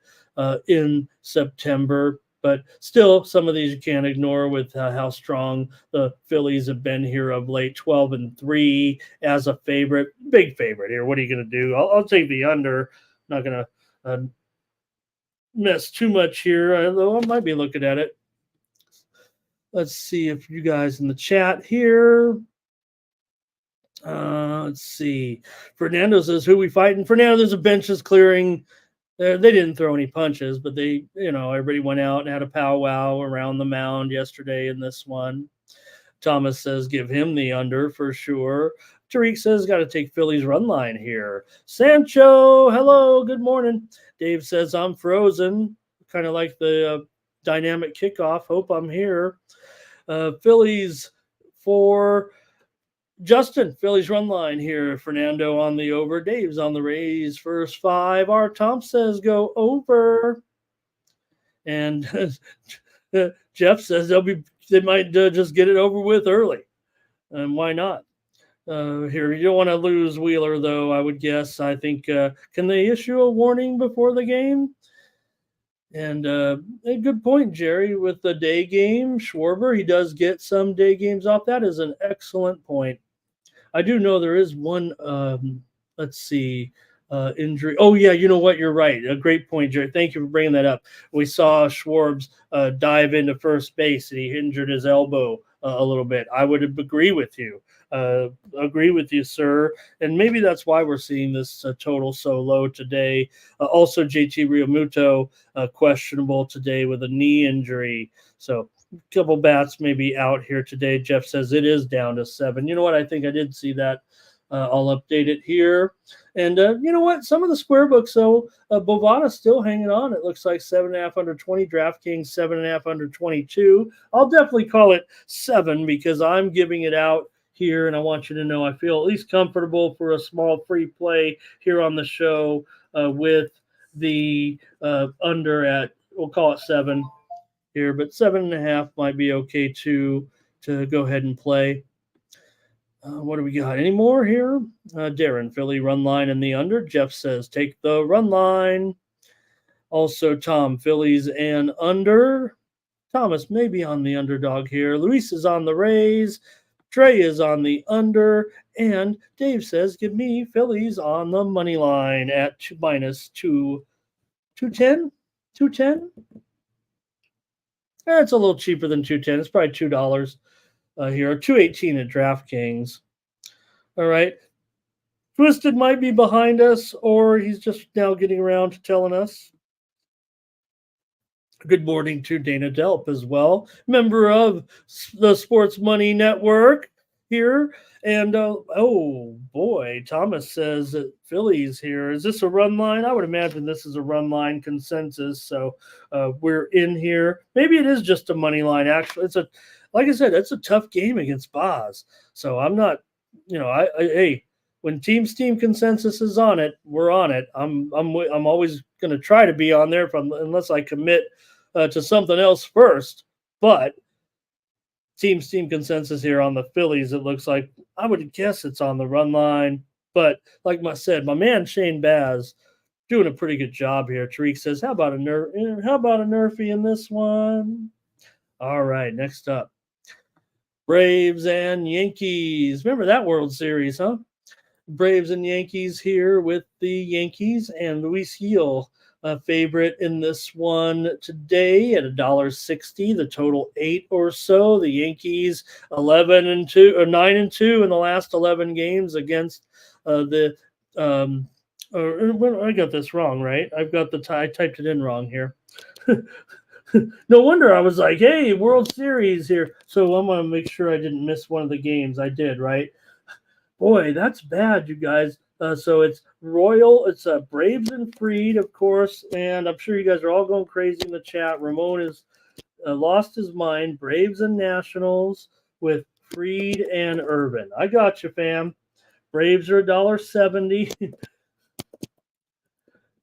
in September, but still some of these you can't ignore with how strong the Phillies have been here of late. 12-3 as a big favorite here. What are you going to do? I'll take the under. I'm not going to miss too much here, although I might be looking at it. Let's see if you guys in the chat here. Let's see. Fernando says, who we fighting? Fernando, there's a benches clearing. They didn't throw any punches, but they, everybody went out and had a powwow around the mound yesterday in this one. Thomas says, give him the under for sure. Tariq says, got to take Philly's run line here. Sancho, hello, good morning. Dave says, I'm frozen. Kind of like the dynamic kickoff. Hope I'm here. Phillies for Justin. Phillies run line here. Fernando on the over. Dave's on the Rays first 5. R. Tom says, go over. And Jeff says they might just get it over with early. And why not? Here, you don't want to lose Wheeler, though, I would guess. I think, can they issue a warning before the game? And a good point, Jerry, with the day game. Schwarber, he does get some day games off. That is an excellent point. I do know there is one, let's see, injury. Oh, yeah, you know what? You're right. A great point, Jerry. Thank you for bringing that up. We saw Schwartz dive into first base, and he injured his elbow a little bit. I would agree with you. Agree with you, sir. And maybe that's why we're seeing this total so low today. Also, JT Realmuto questionable today with a knee injury. So a couple bats maybe out here today. Jeff says it is down to 7. You know what? I think I did see that. I'll update it here. And you know what? Some of the square books, though, Bovada's still hanging on. It looks like 7.5 under 20. DraftKings 7.5 under 22. I'll definitely call it 7 because I'm giving it out here, and I want you to know I feel at least comfortable for a small free play here on the show with the under at, we'll call it 7 here, but 7.5 might be okay to go ahead and play. What do we got? Any more here? Darren, Philly run line in the under. Jeff says take the run line. Also, Tom, Phillies and under. Thomas may be on the underdog here. Luis is on the Rays. Trey is on the under. And Dave says give me Phillies on the money line at minus 210. 210? It's a little cheaper than 210. It's probably $2. Here, 218 at DraftKings. All right. Twisted might be behind us, or he's just now getting around to telling us. Good morning to Dana Delp as well, member of the Sports Money Network here. And oh boy, Thomas says that Phillies here. Is this a run line? I would imagine this is a run line consensus. So we're in here. Maybe it is just a money line. Actually, like I said, it's a tough game against Boz. So I'm not, hey, when team consensus is on it, we're on it. I'm always going to try to be on there unless I commit to something else first. But team consensus here on the Phillies, it looks like I would guess it's on the run line. But like I said, my man Shane Baz doing a pretty good job here. Tariq says, how about a Nerfy in this one? All right, next up. Braves and Yankees. Remember that World Series, huh? Braves and Yankees here with the Yankees and Luis Gil, a favorite in this one today at $1.60. The total 8 or so. The Yankees 11-2 or 9-2 in the last 11 games against I got this wrong, right? I typed it in wrong here. No wonder I was like, hey, World Series here. So I'm going to make sure I didn't miss one of the games. I did, right? Boy, that's bad, you guys. So it's Braves and Fried, of course. And I'm sure you guys are all going crazy in the chat. Ramon has lost his mind. Braves and Nationals with Fried and Irvin. I got you, fam. Braves are $1.70.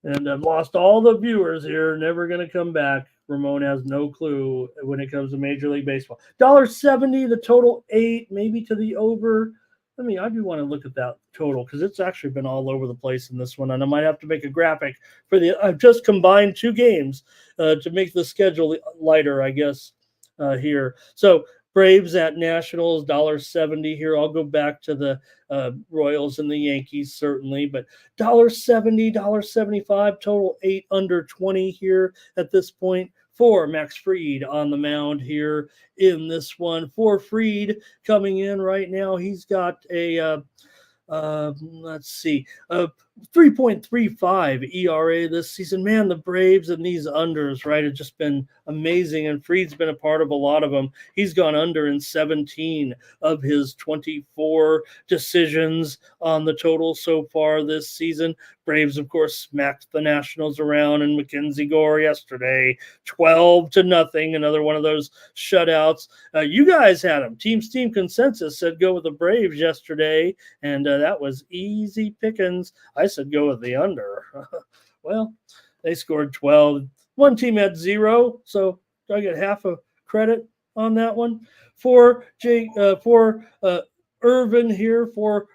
And I've lost all the viewers here. Never going to come back. Ramon has no clue when it comes to Major League Baseball. $1.70, the total 8, maybe to the over. I do want to look at that total because it's actually been all over the place in this one. And I might have to make a graphic for I've just combined 2 games to make the schedule lighter, I guess, here. So Braves at Nationals, $1.70 here. I'll go back to the Royals and the Yankees, certainly. But $1.70, $1.75, total 8 under 20 here at this point. For Max Fried on the mound here in this one. For Fried coming in right now, he's got a 3.35 ERA this season. Man, the Braves and these unders, right, have just been amazing. And Fried's been a part of a lot of them. He's gone under in 17 of his 24 decisions on the total so far this season. Braves, of course, smacked the Nationals around in Mackenzie Gore yesterday, 12-0. Another one of those shutouts. You guys had them. Team consensus said go with the Braves yesterday, and that was easy pickings. I said go with the under. Well, they scored 12. One team had 0, so I get half a credit on that one. For Irvin here, for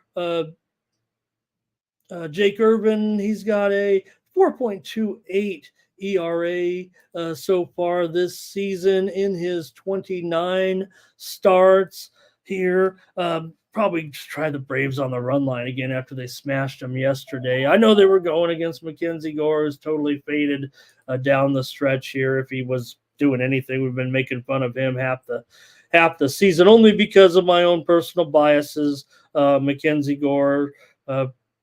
Jake Irvin, he's got a 4.28 ERA so far this season in his 29 starts here. probably just try the Braves on the run line again after they smashed them yesterday. I know they were going against Mackenzie Gore, who's totally faded down the stretch here. If he was doing anything, we've been making fun of him half the season only because of my own personal biases. Mackenzie Gore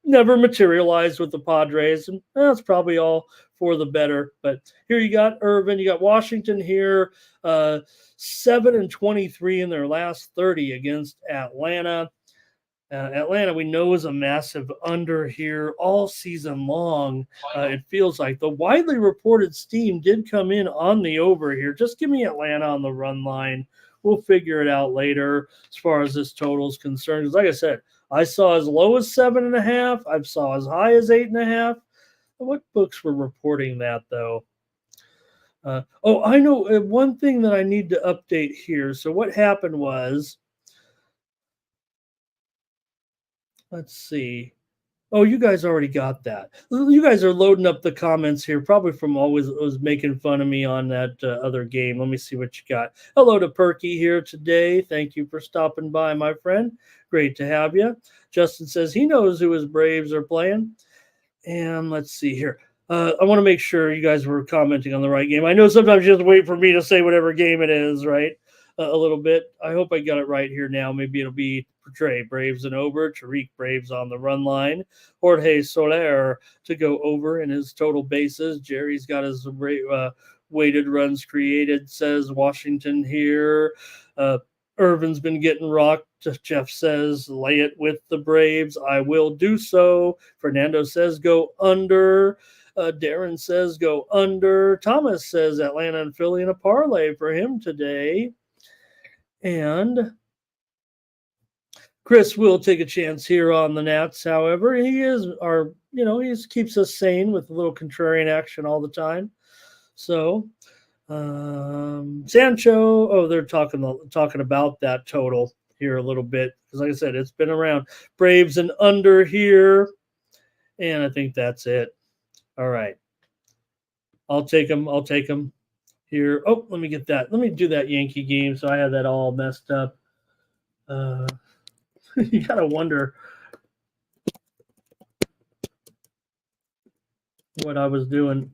never materialized with the Padres, and that's probably all for the better. But here you got Irvin, you got Washington here, 7-23 in their last 30 against Atlanta. Atlanta, we know, is a massive under here all season long. It feels like the widely reported steam did come in on the over here. Just give me Atlanta on the run line. We'll figure it out later as far as this total is concerned. Because like I said, I saw as low as 7.5. I saw as high as 8.5. What books were reporting that, though? I know one thing that I need to update here. So what happened was, let's see. Oh, you guys already got that. You guys are loading up the comments here, probably from always was making fun of me on that other game. Let me see what you got. Hello to Perky here today. Thank you for stopping by, my friend. Great to have you. Justin says he knows who his Braves are playing. And let's see here. I want to make sure you guys were commenting on the right game. I know sometimes you have to wait for me to say whatever game it is, right? A little bit. I hope I got it right here now. Maybe it'll be Trey, Braves and over. Tariq, Braves on the run line. Jorge Soler to go over in his total bases. Jerry's got his weighted runs created, says Washington here. Irvin's been getting rocked. Jeff says, lay it with the Braves. I will do so. Fernando says, go under. Darren says, go under. Thomas says, Atlanta and Philly in a parlay for him today. And Chris will take a chance here on the Nats. However, he keeps us sane with a little contrarian action all the time. So, Sancho, they're talking about that total here a little bit because, like I said, it's been around. Braves and under here, and I think that's it. All right, I'll take them here. Oh, let me get that. Let me do that Yankee game. So I had that all messed up. You gotta wonder what I was doing.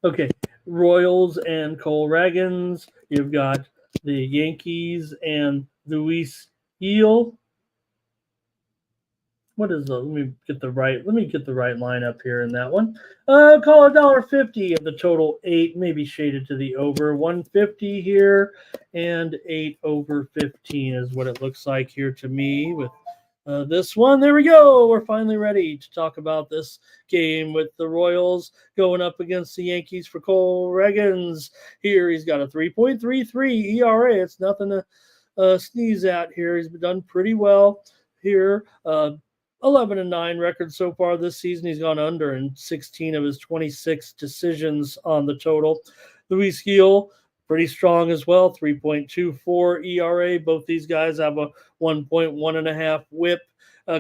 Okay, Royals and Colregans. You've got the Yankees and Luis Gil. What is the? Let me get the right lineup here in that one. Call $1.50 of the total 8, maybe shaded to the over 150 here, and 8 over 15 is what it looks like here to me with this one. There we go. We're finally ready to talk about this game with the Royals going up against the Yankees for Colregans. Here he's got a 3.33 ERA. It's nothing to sneeze at here. He's done pretty well here. 11-9 record so far this season. He's gone under in 16 of his 26 decisions on the total. Luis Gil, pretty strong as well, 3.24 ERA. Both these guys have a 1.1.5 whip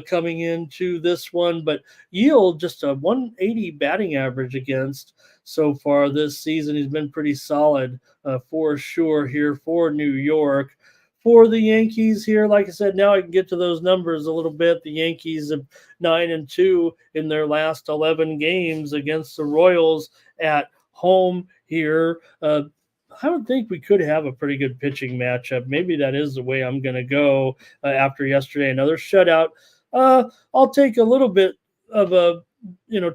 coming into this one, but Gil just a 180 batting average against so far this season. He's been pretty solid for sure here for New York. For the Yankees here, like I said, now I can get to those numbers a little bit. The Yankees have 9-2 in their last 11 games against the Royals at home here. I would think we could have a pretty good pitching matchup. Maybe that is the way I'm going to go after yesterday. Another shutout. I'll take a little bit of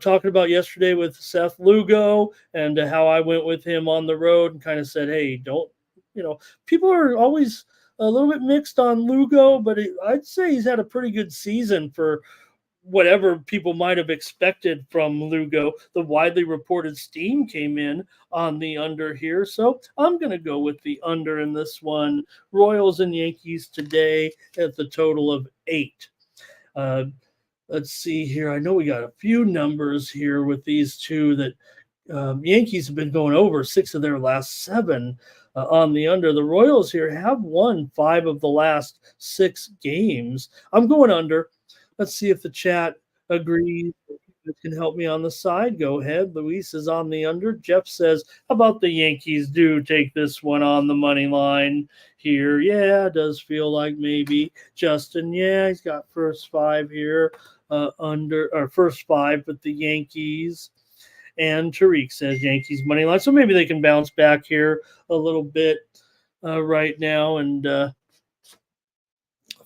talking about yesterday with Seth Lugo and how I went with him on the road and kind of said, hey, don't, people are always a little bit mixed on Lugo, but I'd say he's had a pretty good season for whatever people might have expected from Lugo. The widely reported steam came in on the under here, so I'm going to go with the under in this one. Royals and Yankees today at the total of 8. Let's see here. I know we got a few numbers here with these two that Yankees have been going over 6 of their last 7 on the under. The Royals here have won 5 of the last 6 games. I'm going under. Let's see if the chat agrees. you can help me on the side, go ahead. Luis is on the under. Jeff says, how about the Yankees do take this one on the money line here? Yeah, it does feel like maybe. Justin, yeah, he's got first five here, under or first five with the Yankees. And Tariq says Yankees money line. So maybe they can bounce back here a little bit right now. And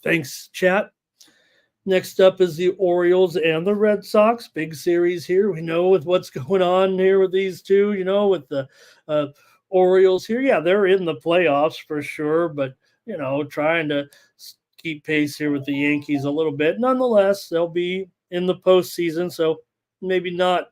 thanks, chat. Next up is the Orioles and the Red Sox. Big series here. We know with what's going on here with these two, with the Orioles here. Yeah, they're in the playoffs for sure, but, trying to keep pace here with the Yankees a little bit. Nonetheless, they'll be in the postseason, so maybe not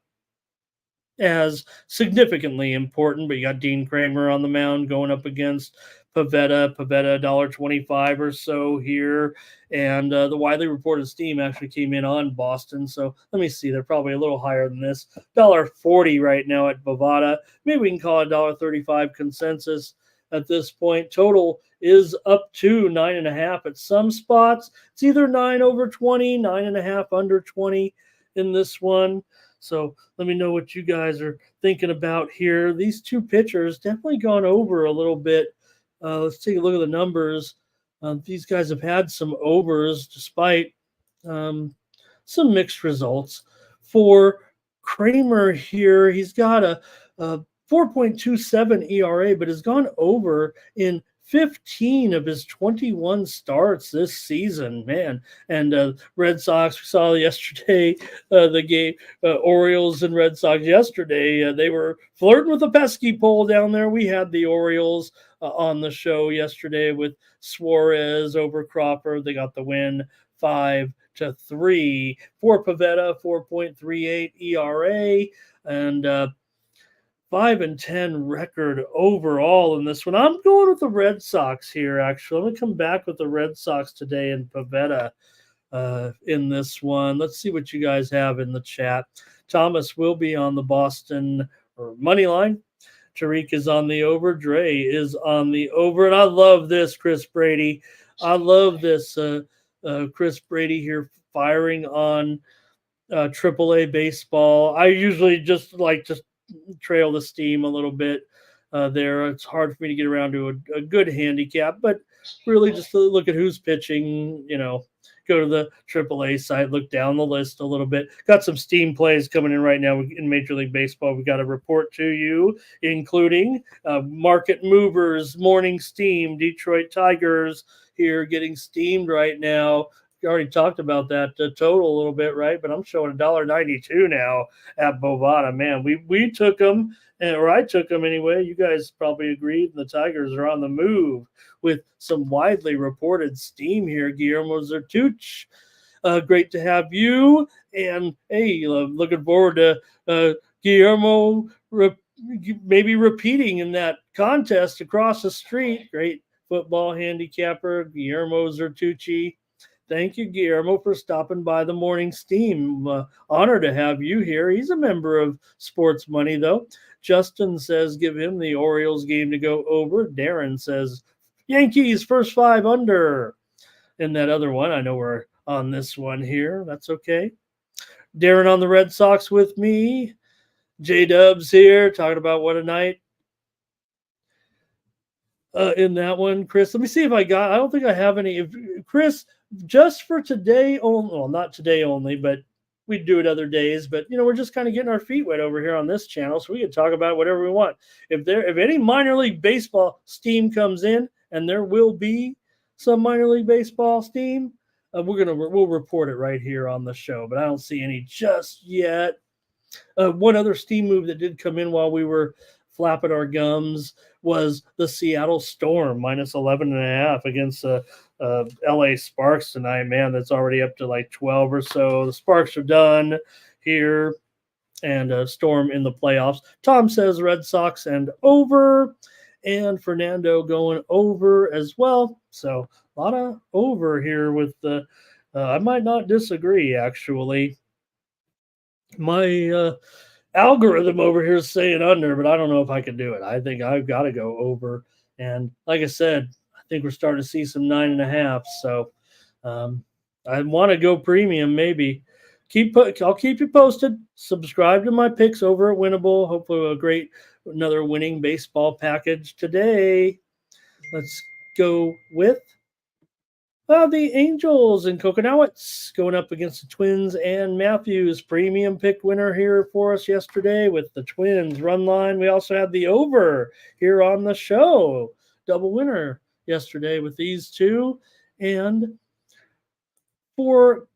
as significantly important, but you got Dean Kramer on the mound going up against Pavetta $1.25 or so here. And the widely reported steam actually came in on Boston. So let me see. They're probably a little higher than this. $1.40 right now at Bovada. Maybe we can call it $1.35 consensus at this point. Total is up to 9.5 at some spots. It's either 9 over 20, 9.5 under 20 in this one. So let me know what you guys are thinking about here. These two pitchers definitely gone over a little bit. Let's take a look at the numbers. These guys have had some overs despite some mixed results. For Kramer here, he's got a 4.27 ERA, but has gone over in 15 of his 21 starts this season, man. And Red Sox, we saw yesterday the game, Orioles and Red Sox yesterday. They were flirting with a pesky pole down there. We had the Orioles on the show yesterday with Suarez over Crawford. They got the win 5-3. For Pavetta, 4.38 ERA, and 5-10 record overall in this one. I'm going with the Red Sox here, actually. I'm going to come back with the Red Sox today and Pavetta in this one. Let's see what you guys have in the chat. Thomas will be on the Boston money line. Tariq is on the over. Dre is on the over. And I love this, Chris Brady. I love this Chris Brady here firing on AAA baseball. I usually just like to trail the steam a little bit there. It's hard for me to get around to a good handicap, but really just to look at who's pitching, go to the AAA site, look down the list a little bit. Got some steam plays coming in right now in Major League Baseball. We got a report to you, including market movers, morning steam, Detroit Tigers here getting steamed right now. We already talked about that total a little bit, right? But I'm showing $1.92 now at Bovada. Man, we took them, or I took them anyway. You guys probably agreed. The Tigers are on the move with some widely reported steam here. Guillermo Zertuch, great to have you. And hey, looking forward to Guillermo maybe repeating in that contest across the street. Great football handicapper, Guillermo Zertucci. Thank you, Guillermo, for stopping by the Morning Steam. Honor to have you here. He's a member of Sports Money, though. Justin says give him the Orioles game to go over. Darren says Yankees first 5 under. And that other one, I know we're on this one here. That's okay. Darren on the Red Sox with me. J-Dubs here talking about what a night. In that one, Chris, let me see if I don't think I have any. Chris, just for today only, well, not today only, but we do it other days. But we're just kind of getting our feet wet over here on this channel, so we can talk about whatever we want. If any minor league baseball steam comes in, and there will be some minor league baseball steam, we'll report it right here on the show. But I don't see any just yet. One other steam move that did come in while we were flapping our gums was the Seattle Storm minus 11.5 against LA Sparks tonight. Man, that's already up to like 12 or so. The Sparks are done here, and Storm in the playoffs. Tom says Red Sox and over, and Fernando going over as well. So a lot of over here with the I might not disagree, actually. My algorithm over here is saying under, but I don't know if I can do it. I think I've got to go over. And like I said, I think we're starting to see some 9.5. So I want to go premium maybe I'll keep you posted. Subscribe to my picks over at Winnable. Hopefully, another winning baseball package today. Let's go with the Angels and Coconuts going up against the Twins and Matthews. Premium pick winner here for us yesterday with the Twins run line. We also had the over here on the show. Double winner yesterday with these two. And for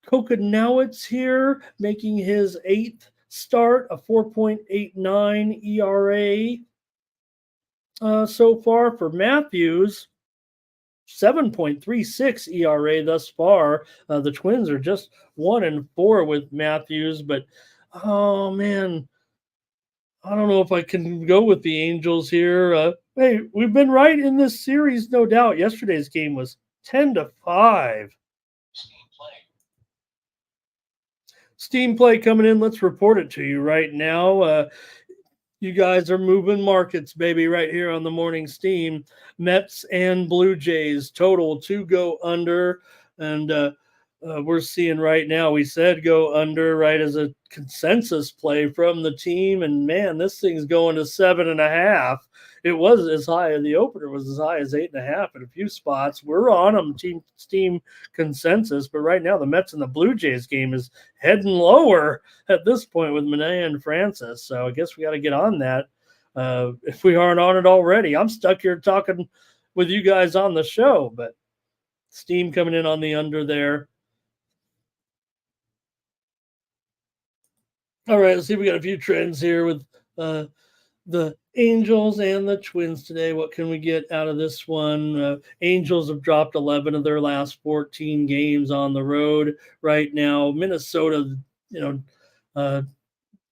Coconuts here, making his 8th start, a 4.89 ERA so far for Matthews. 7.36 ERA thus far. The Twins are just 1-4 with Matthews, but oh man, I don't know if I can go with the Angels here. Hey, we've been right in this series, no doubt. Yesterday's game was 10-5. Steam play coming in. Let's report it to you right now. You guys are moving markets, baby, right here on the morning steam. Mets and Blue Jays total to go under. And we're seeing right now, we said go under, right, as a consensus play from the team. And man, this thing's going to 7.5. It was as high, the opener was as high as 8.5 in a few spots. We're on them, team consensus. But right now, the Mets and the Blue Jays game is heading lower at this point with Manaea and Francis. So I guess we got to get on that if we aren't on it already. I'm stuck here talking with you guys on the show, but steam coming in on the under there. All right, let's see. We got a few trends here with the Angels and the Twins today. What can we get out of this one? Angels have dropped 11 of their last 14 games on the road right now. Minnesota,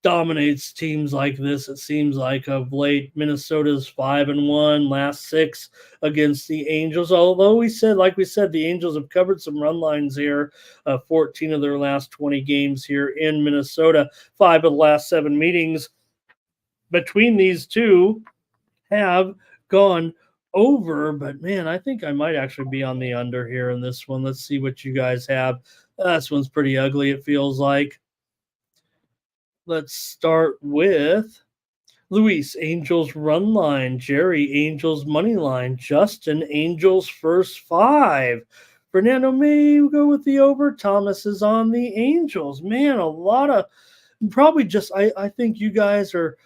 dominates teams like this. It seems like of late. Minnesota's 5-1, last 6 against the Angels. Although we said, the Angels have covered some run lines here. 14 of their last 20 games here in Minnesota. 5 of the last 7 meetings between these two have gone over, but man, I think I might actually be on the under here in this one. Let's see what you guys have. This one's pretty ugly, it feels like. Let's start with Luis, Angels run line. Jerry, Angels money line. Justin, Angels first 5. Fernando may go with the over. Thomas is on the Angels. Man, a lot of probably just I think you guys are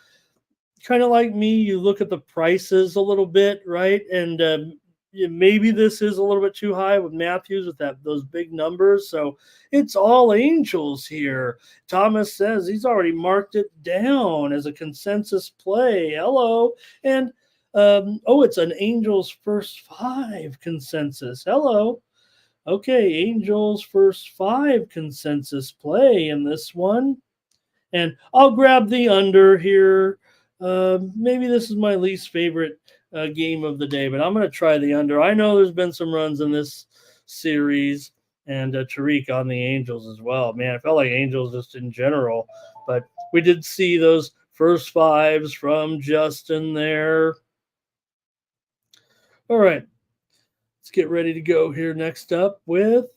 kind of like me. You look at the prices a little bit, right? And maybe this is a little bit too high with Matthews with those big numbers. So it's all Angels here. Thomas says he's already marked it down as a consensus play. Hello. And it's an Angels first 5 consensus. Hello. Okay, Angels first 5 consensus play in this one. And I'll grab the under here. Maybe this is my least favorite game of the day, but I'm going to try the under. I know there's been some runs in this series, and Tariq on the Angels as well. Man, I felt like Angels just in general, but we did see those first 5s from Justin there. All right, let's get ready to go here. Next up with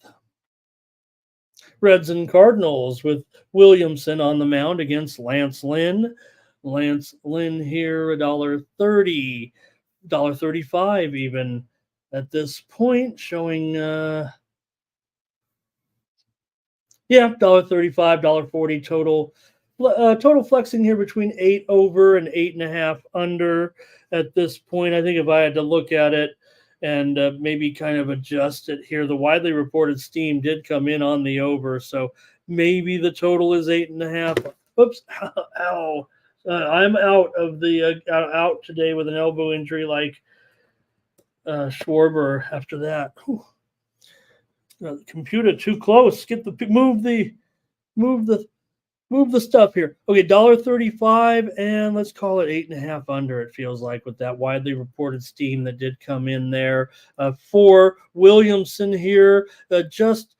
Reds and Cardinals with Williamson on the mound against Lance Lynn. Lance Lynn here, $1.30, $1.35 even at this point, showing $1.35, $1.40 total. Total flexing here between 8 over and 8.5 under at this point. I think if I had to look at it and maybe kind of adjust it here, the widely reported steam did come in on the over, so maybe the total is 8.5. Oops, ow. I'm out of the out today with an elbow injury like Schwarber after that. The computer too close. Move the stuff here. Okay, $1.35, and let's call it 8.5 under. It feels like with that widely reported steam that did come in there for Williamson here. Just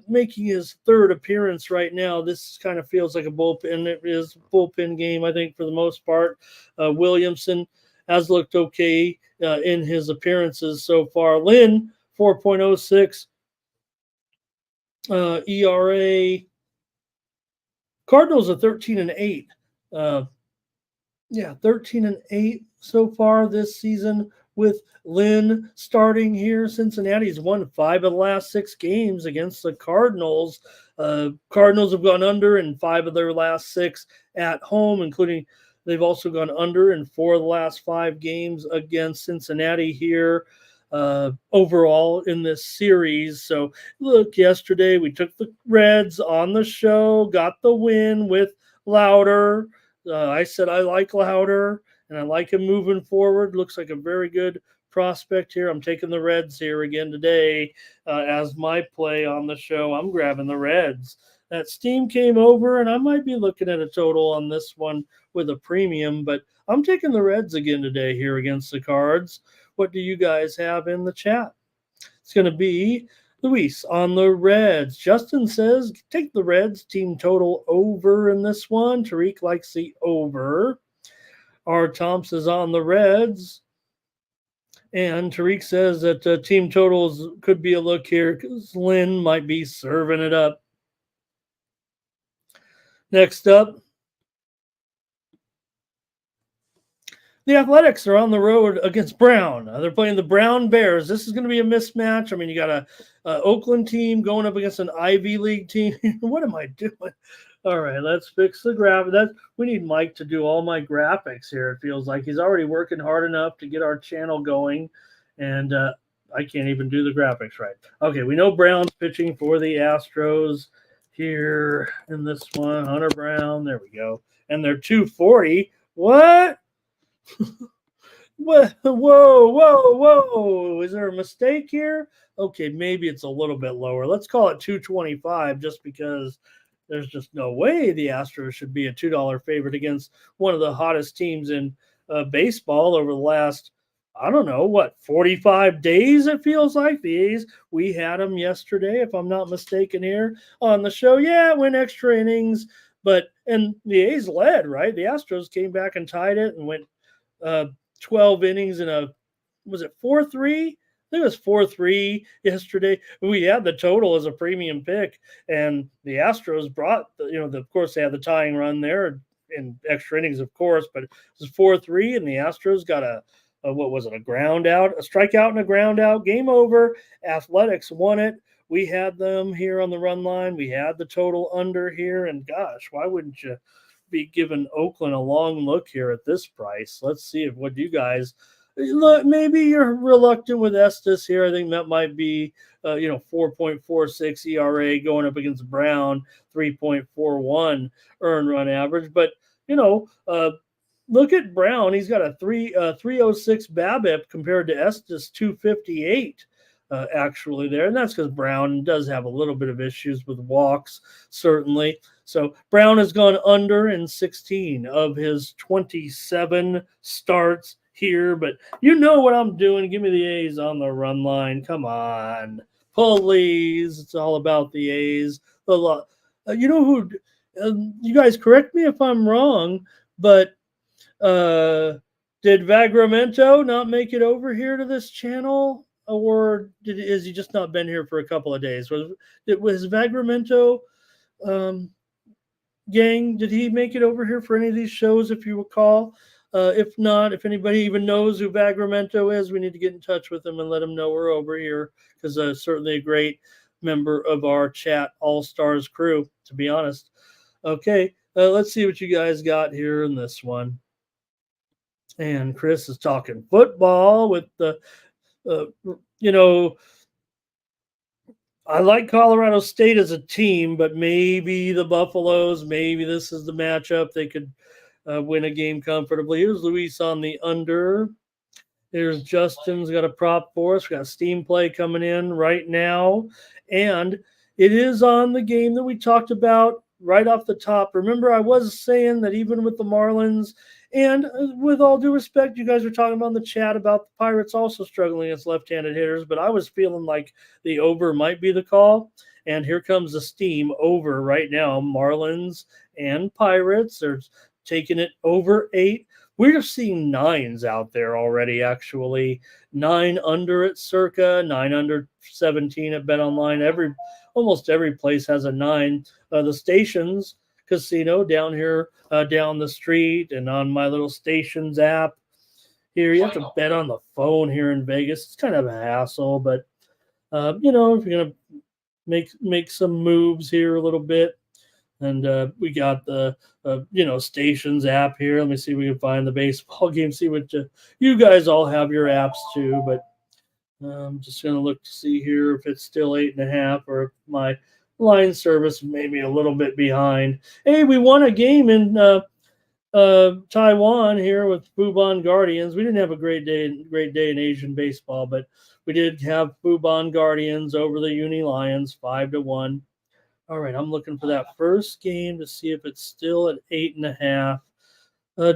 making his 3rd appearance right now. This kind of feels like a bullpen. It is a bullpen game, I think, for the most part. Williamson has looked okay in his appearances so far. Lynn, 4.06 ERA. Cardinals are 13-8. 13-8 so far this season with Lynn starting here. Cincinnati's won 5 of the last 6 games against the Cardinals. Cardinals have gone under in 5 of their last 6 at home, including they've also gone under in 4 of the last 5 games against Cincinnati here overall in this series. So look, yesterday we took the Reds on the show, got the win with Louder. I said I like Louder, and I like him moving forward. Looks like a very good prospect here. I'm taking the Reds here again today as my play on the show. I'm grabbing the Reds. That steam came over, and I might be looking at a total on this one with a premium, but I'm taking the Reds again today here against the Cards. What do you guys have in the chat? It's going to be Luis on the Reds. Justin says, take the Reds team total over in this one. Tariq likes the over. R. Thompson is on the Reds. And Tariq says that team totals could be a look here because Lynn might be serving it up. Next up, the Athletics are on the road against Brown. They're playing the Brown Bears. This is going to be a mismatch. I mean, you got a Oakland team going up against an Ivy League team. What am I doing? All right, let's fix the graphic. We need Mike to do all my graphics here. It feels like he's already working hard enough to get our channel going, and I can't even do the graphics right. Okay, we know Brown's pitching for the Astros here in this one. Hunter Brown, there we go. And they're 240. What? Whoa. Is there a mistake here? Okay, maybe it's a little bit lower. Let's call it 225 just because there's just no way the Astros should be a $2 favorite against one of the hottest teams in baseball over the last, 45 days it feels like. The A's, we had them yesterday, if I'm not mistaken, here on the show. Yeah, it went extra innings, and the A's led, right? The Astros came back and tied it and went 12 innings in was it 4-3? I think it was 4-3 yesterday. We had the total as a premium pick, and the Astros brought, of course, they had the tying run there in extra innings, of course, but it was 4-3, and the Astros got a ground out, a strikeout and a ground out. Game over. Athletics won it. We had them here on the run line. We had the total under here, and gosh, why wouldn't you be giving Oakland a long look here at this price? Let's see what you guys look. Maybe you're reluctant with Estes here. I think that might be 4.46 ERA going up against Brown, 3.41 earned run average. But look at Brown. He's got a 306 BABIP compared to Estes 258 actually there, and that's because Brown does have a little bit of issues with walks, certainly. So Brown has gone under in 16 of his 27 starts here, but you know what I'm doing. Give me the A's on the run line. Come on, please. It's all about the A's. You know who? You guys correct me if I'm wrong, but did Vagramento not make it over here to this channel? Or has he just not been here for a couple of days? Was Vagramento gang, did he make it over here for any of these shows, if you recall? If not, if anybody even knows who Vagramento is, we need to get in touch with him and let him know we're over here, because certainly a great member of our chat All-Stars crew, to be honest. Okay, let's see what you guys got here in this one. And Chris is talking football with the I like Colorado State as a team, but maybe the Buffaloes, maybe this is the matchup. They could win a game comfortably. Here's Luis on the under. Here's Justin's got a prop for us. We got a steam play coming in right now. And it is on the game that we talked about right off the top. Remember, I was saying that even with the Marlins, and with all due respect, you guys were talking about in the chat about the Pirates also struggling against left-handed hitters, but I was feeling like the over might be the call. And here comes the steam over right now. Marlins and Pirates, they're taking it over 8. We're seeing 9s out there already, actually. 9 under at Circa, 9 under 17 at BetOnline. Almost every place has a 9. The stations, casino down here, down the street, and on my little stations app here. You have to bet on the phone here in Vegas. It's kind of a hassle, but if you're gonna make some moves here a little bit, and we got the stations app here. Let me see if we can find the baseball game. See what you guys all have your apps too, but I'm just gonna look to see here if it's still 8.5 or if my line service maybe a little bit behind. Hey, we won a game in Taiwan here with Fubon Guardians. We didn't have a great day in Asian baseball, but we did have Fubon Guardians over the Uni Lions 5-1. All right, I'm looking for that first game to see if it's still at 8.5.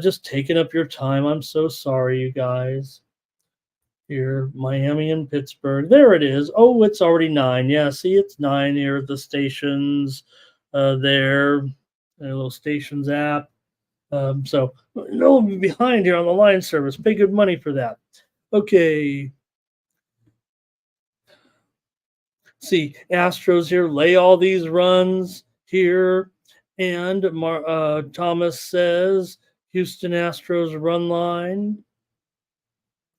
Just taking up your time. I'm so sorry, you guys. Here, Miami and Pittsburgh. There it is. Oh, it's already 9. Yeah, see, it's 9 here at the stations. There, a little stations app. So no behind here on the line service. Pay good money for that. Okay. See, Astros here lay all these runs here, and Thomas says Houston Astros run line,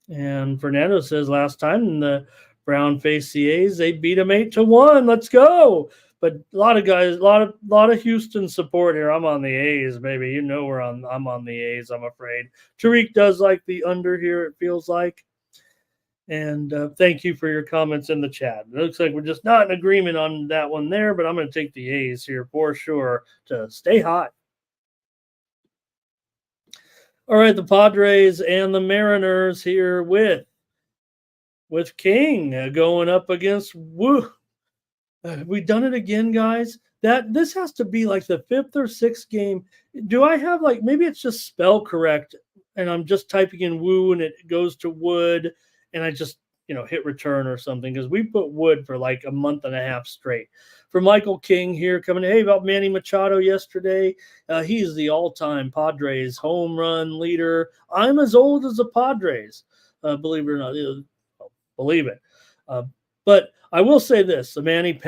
and Fernando says last time the Brown faced the A's, they beat them 8-1. Let's go! But a lot of guys, a lot of Houston support here. I'm on the A's, baby. I'm on the A's. I'm afraid. Tariq does like the under here. It feels like. And thank you for your comments in the chat. It looks like we're just not in agreement on that one there, but I'm going to take the A's here for sure to stay hot. All right, the Padres and the Mariners here with King going up against Woo. Have we done it again, guys? This has to be like the 5th or 6th game. Do I have maybe it's just spell correct and I'm just typing in Woo and it goes to Wood and I just hit return or something, because we put Wood for like a month and a half straight. For Michael King here coming in, hey, about Manny Machado yesterday. He's the all-time Padres home run leader. I'm as old as the Padres, believe it or not. Believe it. But I will say this: Manny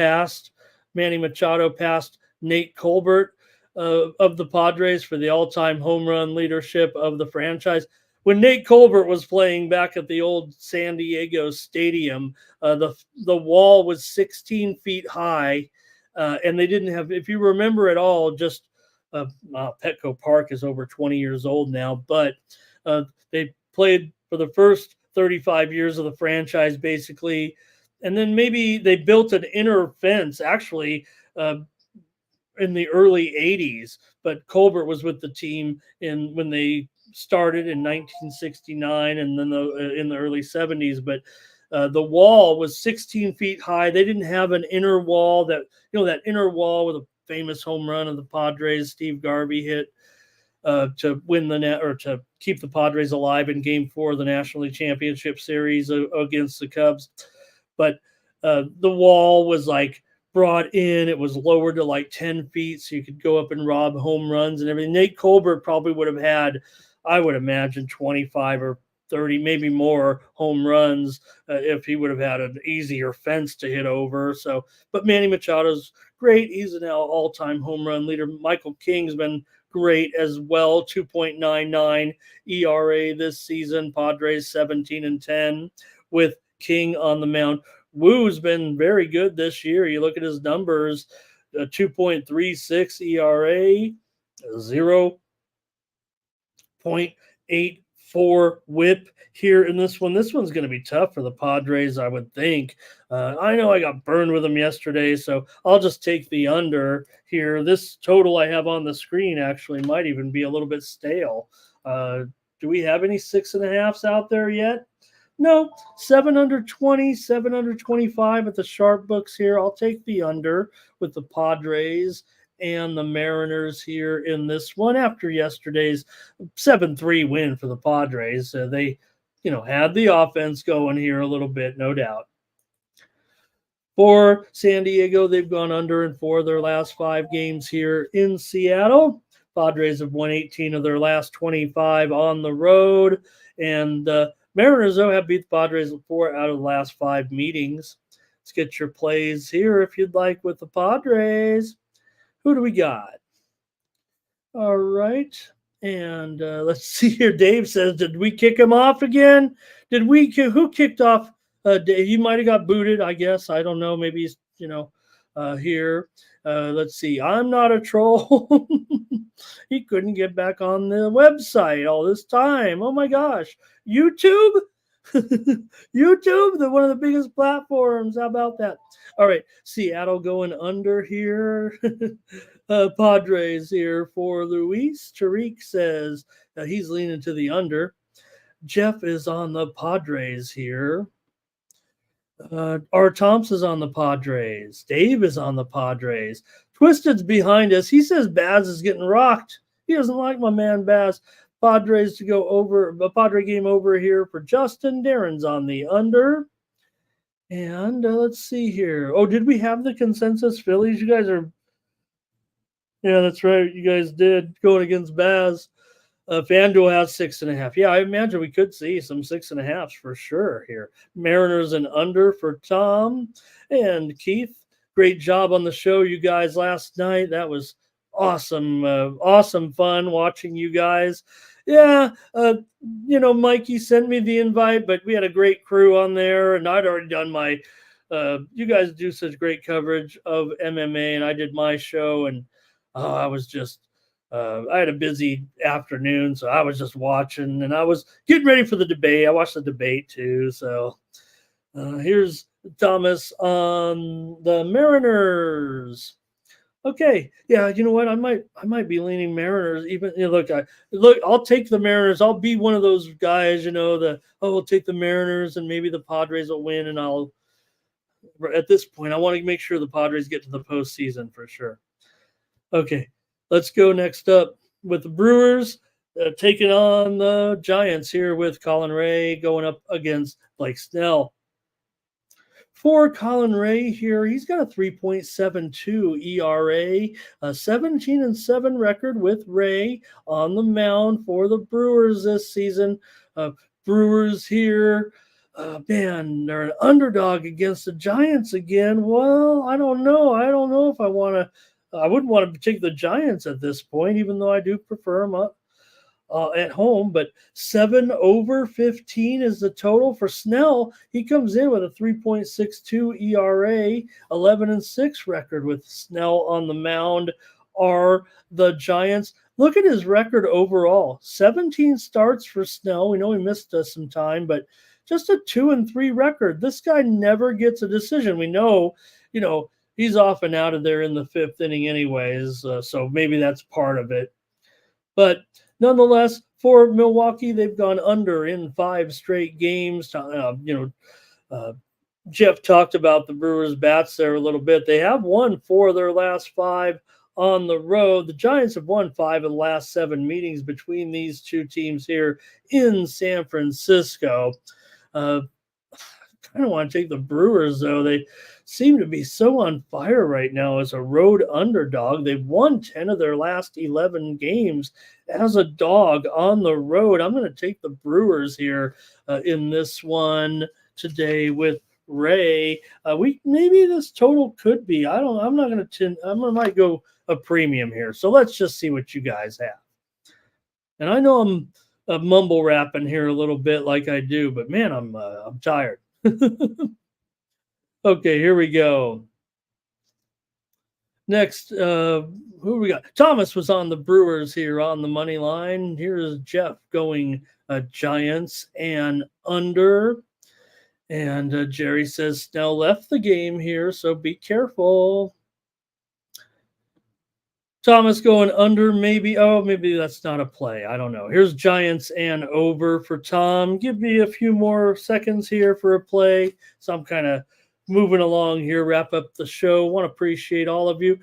Machado passed Nate Colbert of the Padres for the all-time home run leadership of the franchise. When Nate Colbert was playing back at the old San Diego Stadium, the wall was 16 feet high, and they didn't have, if you remember at all, just Petco Park is over 20 years old now, but they played for the first 35 years of the franchise, basically. And then maybe they built an inner fence, actually, in the early 80s. But Colbert was with the team when they started in 1969 and then in the early 70s. But the wall was 16 feet high. They didn't have an inner wall that inner wall with a famous home run of the Padres, Steve Garvey hit to win the net or to keep the Padres alive in Game 4 of the National League Championship Series against the Cubs. But the wall was brought in. It was lowered to 10 feet so you could go up and rob home runs and everything. Nate Colbert probably would have had, I would imagine, 25 or 30, maybe more home runs if he would have had an easier fence to hit over. So, but Manny Machado's great. He's an all-time home run leader. Michael King's been great as well. 2.99 ERA this season. Padres 17-10 with King on the mound. Woo's been very good this year. You look at his numbers: 2.36 ERA, 0.84 WHIP here in this one. This one's going to be tough for the Padres, I would think. I know I got burned with them yesterday, so I'll just take the under here. This total I have on the screen actually might even be a little bit stale. Do we have any 6.5s out there yet? No, 720, 725 at the sharp books here. I'll take the under with the Padres and the Mariners here in this one after yesterday's 7-3 win for the Padres. They, had the offense going here a little bit, no doubt. For San Diego, they've gone under in 4 of their last 5 games here in Seattle. Padres have won 18 of their last 25 on the road, and Mariners, though, have beat the Padres 4 out of the last 5 meetings. Let's get your plays here if you'd like with the Padres. Who do we got? All right. And let's see here. Dave says, did we kick him off again? Who kicked off? Dave? He might have got booted, I guess. I don't know. Maybe he's, here. Let's see. I'm not a troll. He couldn't get back on the website all this time. Oh my gosh. YouTube? YouTube, one of the biggest platforms. How about that? All right, Seattle going under here. Padres here for Luis. Tariq says he's leaning to the under. Jeff is on the Padres here. R. Thompson's on the Padres. Dave is on the Padres. Twisted's behind us. He says Baz is getting rocked. He doesn't like my man Baz. Padres to go over, a Padre game over here for Justin. Darren's on the under. And let's see here. Oh, did we have the consensus Phillies? You guys are, yeah, that's right. You guys did going against Baz. FanDuel has 6.5. Yeah, I imagine we could see some 6.5s for sure here. Mariners and under for Tom and Keith. Great job on the show, you guys, last night. That was awesome. Awesome fun watching you guys. Yeah, Mikey sent me the invite, but we had a great crew on there, and I'd already done my you guys do such great coverage of MMA, and I did my show, and I was just I had a busy afternoon, so I was just watching, and I was getting ready for the debate. I watched the debate too. So here's Thomas on the Mariners. Okay, yeah, you know what? I might be leaning Mariners. Even look, I'll take the Mariners. I'll be one of those guys, we'll take the Mariners, and maybe the Padres will win. And at this point, I want to make sure the Padres get to the postseason for sure. Okay, let's go next up with the Brewers taking on the Giants here with Colin Ray going up against Blake Snell. For Colin Ray here, he's got a 3.72 ERA, a 17-7 record with Ray on the mound for the Brewers this season. Brewers here, man, they're an underdog against the Giants again. Well, I don't know. I don't know if I wouldn't want to take the Giants at this point, even though I do prefer them at home, but 7/15 is the total for Snell. He comes in with a 3.62 ERA, 11-6 record with Snell on the mound. Are the Giants? Look at his record overall: 17 starts for Snell. We know he missed some time, but just a 2-3 record. This guy never gets a decision. We know, he's off and out of there in the fifth inning, anyways. So maybe that's part of it, but. Nonetheless, for Milwaukee, they've gone under in 5 straight games. Jeff talked about the Brewers' bats there a little bit. They have won 4 of their last 5 on the road. The Giants have won 5 of the last 7 meetings between these two teams here in San Francisco. I kind of want to take the Brewers, though. They seem to be so on fire right now as a road underdog. They've won 10 of their last 11 games as a dog on the road. I'm going to take the Brewers here in this one today with Ray. Maybe this total could be. I might go a premium here. So let's just see what you guys have. And I know I'm mumble rapping here a little bit like I do, but man, I'm tired. Okay, here we go. Next, who we got? Thomas was on the Brewers here on the money line. Here's Jeff going Giants and under. And Jerry says Snell left the game here, so be careful. Thomas going under, maybe. Oh, maybe that's not a play. I don't know. Here's Giants and over for Tom. Give me a few more seconds here for a play. So I'm kind of moving along here, wrap up the show. Want to appreciate all of you.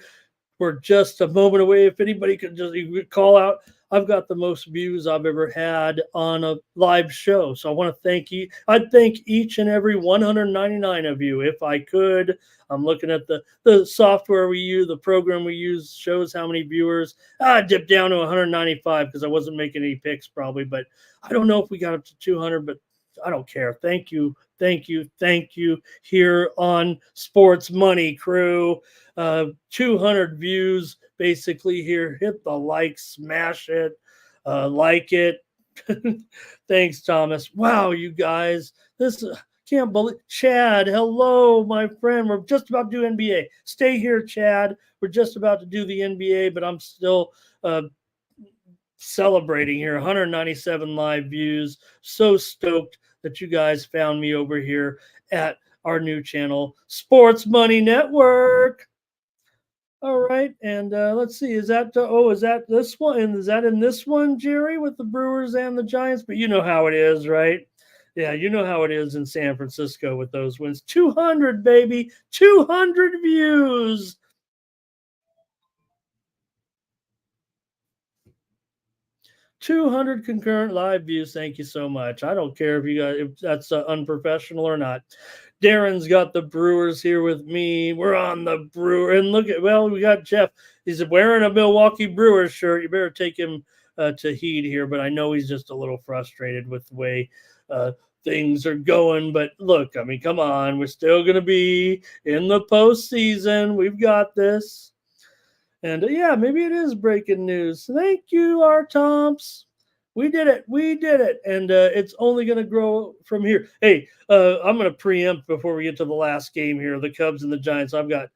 We're just a moment away. If anybody could just call out, I've got the most views I've ever had on a live show. So I want to thank you. I'd thank each and every 199 of you if I could. I'm looking at the software we use, the program we use shows how many viewers. I dipped down to 195 because I wasn't making any picks probably, but I don't know if we got up to 200, but I don't care. Thank you. Thank you. Thank you here on Sports Money Crew. 200 views basically here. Hit the like, smash it, like it. Thanks, Thomas. Wow, you guys. This can't believe Chad. Hello, my friend. We're just about to do NBA. Stay here, Chad. We're just about to do the NBA, but I'm still celebrating here. 197 live views. So stoked that you guys found me over here at our new channel, Sports Money Network. All right, and let's see. Is that is that this one? And is that in this one, Jerry, with the Brewers and the Giants? But you know how it is, right? Yeah, you know how it is in San Francisco with those wins. 200, baby, 200 views. 200 concurrent live views. Thank you so much. I don't care if that's unprofessional or not. Darren's got the Brewers here with me. We're on the Brewer, and look at we got Jeff. He's wearing a Milwaukee Brewers shirt. You better take him to heed here, but I know he's just a little frustrated with the way things are going. But look, I mean, come on, we're still going to be in the postseason. We've got this. And yeah, maybe it is breaking news. Thank you, R. Tomps. We did it. We did it. And it's only going to grow from here. Hey, I'm going to preempt before we get to the last game here, the Cubs and the Giants. I've got,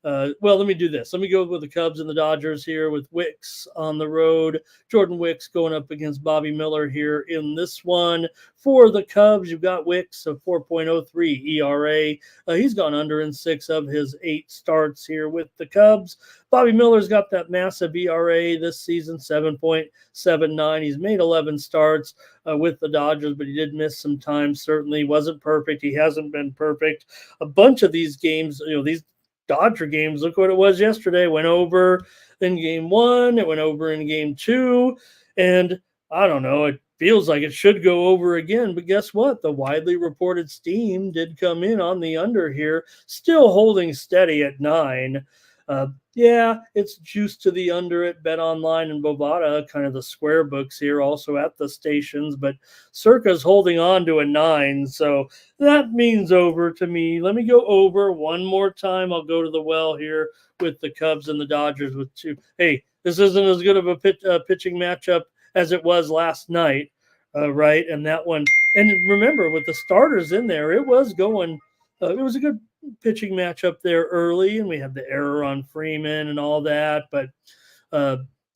let me do this. Let me go with the Cubs and the Dodgers here with Wicks on the road. Jordan Wicks going up against Bobby Miller here in this one. For the Cubs, you've got Wicks, a 4.03 ERA. He's gone under in 6 of his 8 starts here with the Cubs. Bobby Miller's got that massive ERA this season, 7.79. He's made 11 starts with the Dodgers, but he did miss some time. Certainly wasn't perfect. He hasn't been perfect. A bunch of these games, these Dodger games, look what it was yesterday. Went over in game 1. It went over in game 2. And I don't know, it feels like it should go over again. But guess what? The widely reported steam did come in on the under here, still holding steady at 9. Yeah, it's juice to the under at Bet Online and Bovada, kind of the square books here, also at the stations. But Circa's holding on to a 9, so that means over to me. Let me go over one more time. I'll go to the well here with the Cubs and the Dodgers with 2. Hey, this isn't as good of a pitching matchup as it was last night, right? And that one, and remember, with the starters in there, it was going. It was a good pitching matchup there early, and we had the error on Freeman and all that, but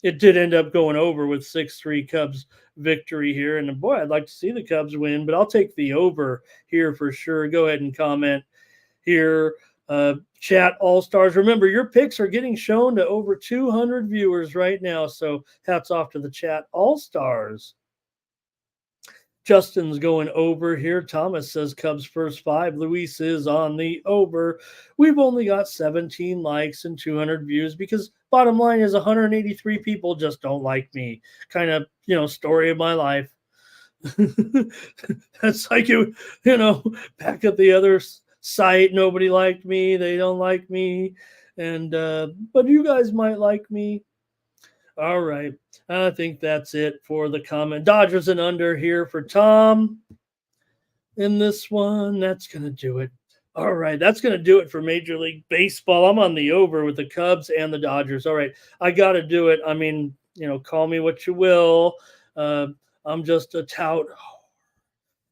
it did end up going over with 6-3 Cubs victory here. And boy, I'd like to see the Cubs win, but I'll take the over here for sure. Go ahead and comment here. Chat All-Stars. Remember, your picks are getting shown to over 200 viewers right now, so hats off to the Chat All-Stars. Justin's going over here. Thomas says Cubs first 5. Luis is on the over. We've only got 17 likes and 200 views because bottom line is 183 people just don't like me. Kind of, story of my life. That's like, back at the other site, nobody liked me. They don't like me. And, but you guys might like me. All right. I think that's it for the comment. Dodgers and under here for Tom in this one. That's going to do it. All right. That's going to do it for Major League Baseball. I'm on the over with the Cubs and the Dodgers. All right. I got to do it. I mean, call me what you will. I'm just a tout.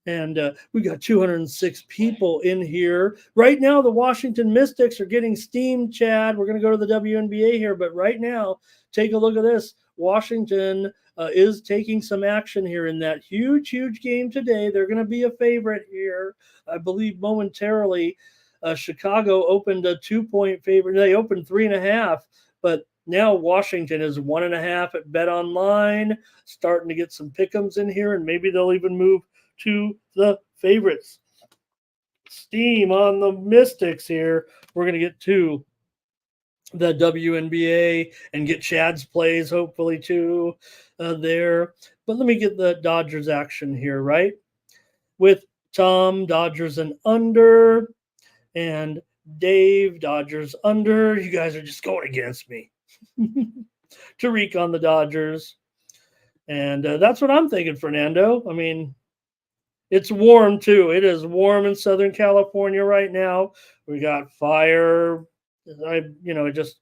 And we got 206 people in here. Right now, the Washington Mystics are getting steamed, Chad. We're going to go to the WNBA here. But right now, take a look at this. Washington is taking some action here in that huge, huge game today. They're going to be a favorite here, I believe, momentarily. Chicago opened a 2-point favorite. They opened 3.5, but now Washington is 1.5 at Bet Online, starting to get some pick'ems in here, and maybe they'll even move to the favorites. Steam on the Mystics here. We're going to get to the WNBA and get Chad's plays hopefully too there. But let me get the Dodgers action here, right? With Tom, Dodgers and under, and Dave, Dodgers under. You guys are just going against me. Tariq on the Dodgers. And that's what I'm thinking, Fernando. I mean, It's warm too. It is warm in Southern California right now. We got fire. Just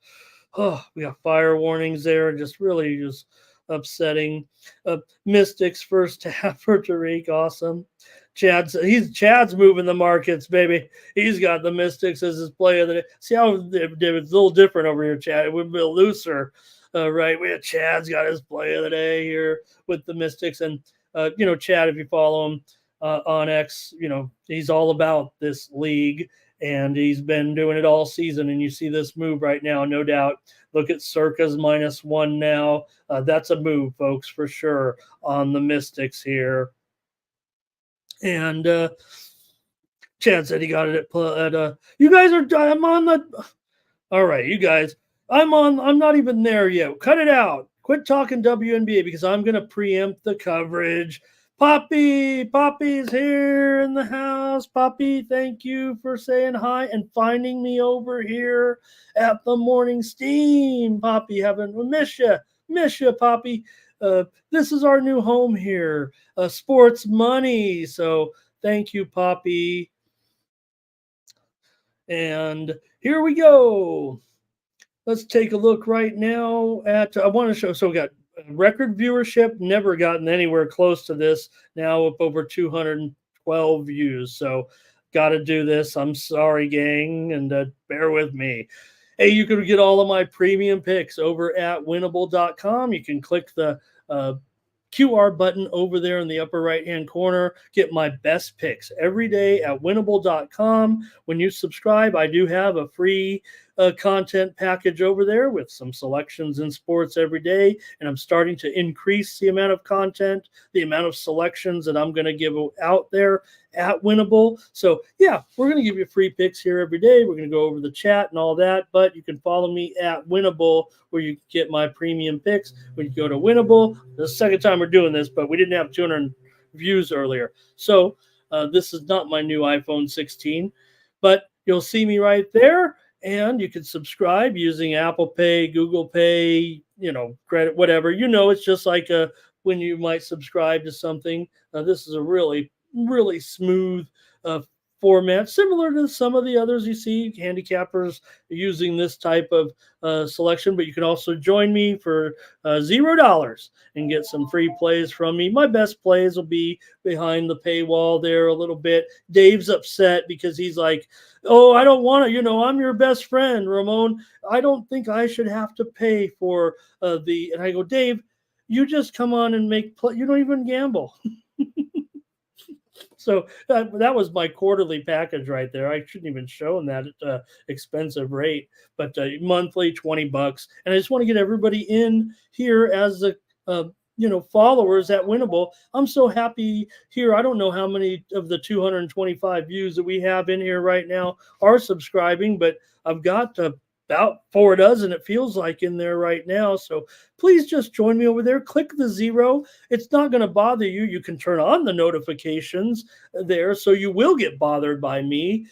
we got fire warnings there. Just really just upsetting. Mystics first half for Tariq. Awesome. Chad's moving the markets, baby. He's got the Mystics as his play of the day. See how it's a little different over here, Chad. It would be looser, right? We had Chad's got his play of the day here with the Mystics, and Chad, if you follow him on X, he's all about this league, and he's been doing it all season. And you see this move right now, no doubt. Look at Circa's -1 now. That's a move, folks, for sure on the Mystics here. And Chad said he got it at you guys are. I'm on the. All right, you guys. I'm not even there yet. Cut it out. Quit talking WNBA because I'm gonna preempt the coverage. Poppy's here in the house. Poppy, thank you for saying hi and finding me over here at the Morning Steam. Poppy, miss you, Poppy. This is our new home here, Sports Money. So thank you, Poppy. And here we go. Let's take a look right now at. I want to show. So we got record viewership. Never gotten anywhere close to this. Now up over 212 views. So got to do this. I'm sorry, gang, and bear with me. Hey, you can get all of my premium picks over at winnable.com. You can click the QR button over there in the upper right-hand corner. Get my best picks every day at winnable.com. When you subscribe, I do have a free content package over there with some selections in sports every day, and I'm starting to increase the amount of content, the amount of selections that I'm going to give out there at Winnable. So yeah, we're going to give you free picks here every day. We're going to go over the chat and all that, but you can follow me at Winnable where you get my premium picks. When you go to Winnable, the second time we're doing this, but we didn't have 200 views earlier. So this is not my new iPhone 16, but you'll see me right there. And you can subscribe using Apple Pay, Google Pay, credit, whatever. It's just like when you might subscribe to something. This is a really, really smooth format, similar to some of the others you see handicappers using this type of selection. But you can also join me for $0 and get some free plays from me. My best plays will be behind the paywall there a little bit. Dave's upset because he's like, oh, I don't want to, I'm your best friend, Ramon. I don't think I should have to pay for and I go, Dave, you just come on and you don't even gamble. So that was my quarterly package right there. I shouldn't even show them that expensive rate, but monthly $20. And I just want to get everybody in here as the followers at Winnable. I'm so happy here. I don't know how many of the 225 views that we have in here right now are subscribing, but I've got about 4 dozen, it feels like, in there right now. So please just join me over there. Click the 0. It's not going to bother you. You can turn on the notifications there, so you will get bothered by me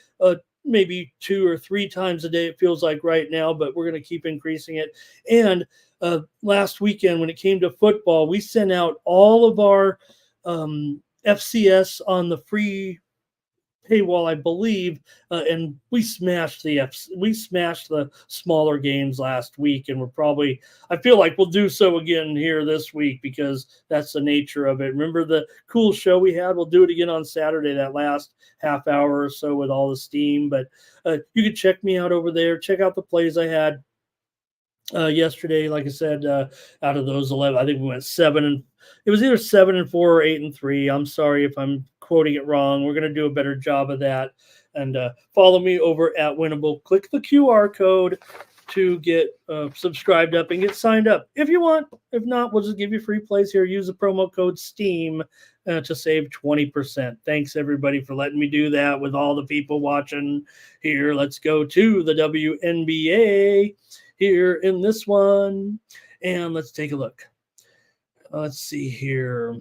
maybe 2 or 3 times a day, it feels like right now, but we're going to keep increasing it. And last weekend, when it came to football, we sent out all of our FCS on the free paywall, I believe, and we smashed the smaller games last week, and I feel like we'll do so again here this week because that's the nature of it. Remember the cool show we had? We'll do it again on Saturday, that last half hour or so with all the steam, but you can check me out over there. Check out the plays I had yesterday. Like I said, out of those 11, I think we went 7 and it was either 7-4 or 8-3. I'm sorry if I'm quoting it wrong. We're going to do a better job of that. And follow me over at Winnable. Click the QR code to get subscribed up and get signed up if you want. If not, we'll just give you free plays here. Use the promo code STEAM to save 20%. Thanks, everybody, for letting me do that with all the people watching here. Let's go to the WNBA here in this one, and let's take a look. Let's see here.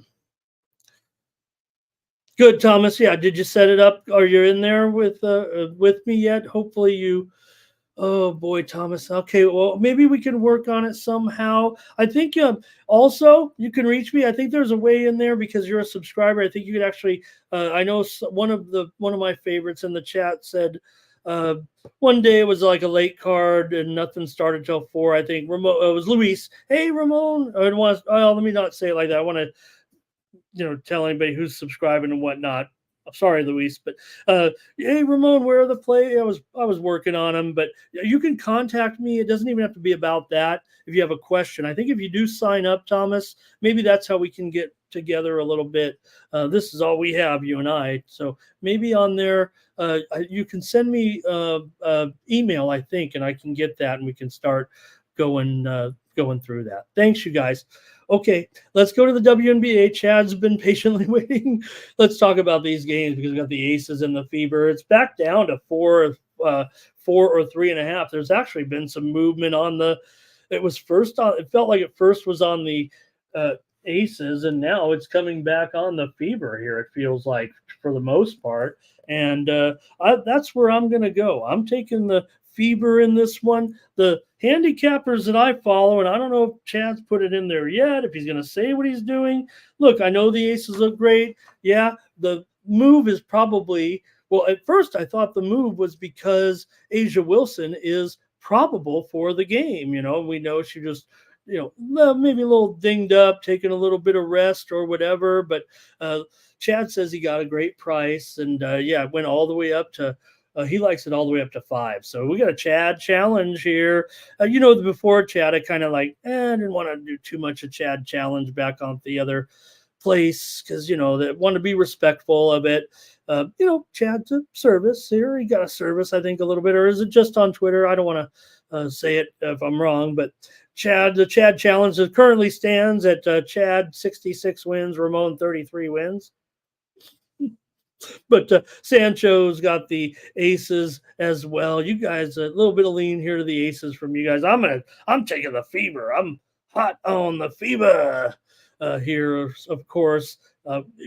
Good, Thomas. Yeah, did you set it up? Are you in there with me yet? Hopefully you Oh boy, Thomas. Okay, well, maybe we can work on it somehow. I think also you can reach me. I think there's a way in there because you're a subscriber. I think you could actually. I know one of my favorites in the chat said uh, one day it was like a late card and nothing started till 4. I think Ramon. It was Luis. Hey, Ramon. I want. Oh, let me not say it like that. I want to tell anybody who's subscribing and whatnot. I'm sorry, Luis, but hey, Ramon, where are the play? I was working on them, but you can contact me. It doesn't even have to be about that. If you have a question, I think if you do sign up, Thomas, maybe that's how we can get together a little bit. This is all we have, you and I. So maybe on there, you can send me email, I think, and I can get that, and we can start going through that. Thanks, you guys. Okay, let's go to the WNBA. Chad's been patiently waiting. Let's talk about these games because we got the Aces and the Fever. It's back down to 4 or 3.5. There's actually been some movement on the. It was first on. It felt like it first was on the Aces, and now it's coming back on the Fever. Here it feels like for the most part, and that's where I'm going to go. I'm taking the Fever in this one. The handicappers that I follow, and I don't know if Chad's put it in there yet, if he's going to say what he's doing. Look, I know the Aces look great. Yeah, the move is probably, well, at first I thought the move was because Asia Wilson is probable for the game. We know she just, maybe a little dinged up, taking a little bit of rest or whatever. But Chad says he got a great price, and it went all the way up to he likes it all the way up to 5. So we got a Chad challenge here. Before Chad, I kind of didn't want to do too much of Chad challenge back on the other place because, they want to be respectful of it. Chad's a service here. He got a service, I think, a little bit. Or is it just on Twitter? I don't want to say it if I'm wrong, but the Chad challenge currently stands at Chad 66 wins, Ramon 33 wins. But Sancho's got the Aces as well. You guys, a little bit of lean here to the Aces from you guys. I'm taking the Fever. I'm hot on the Fever here. Of course,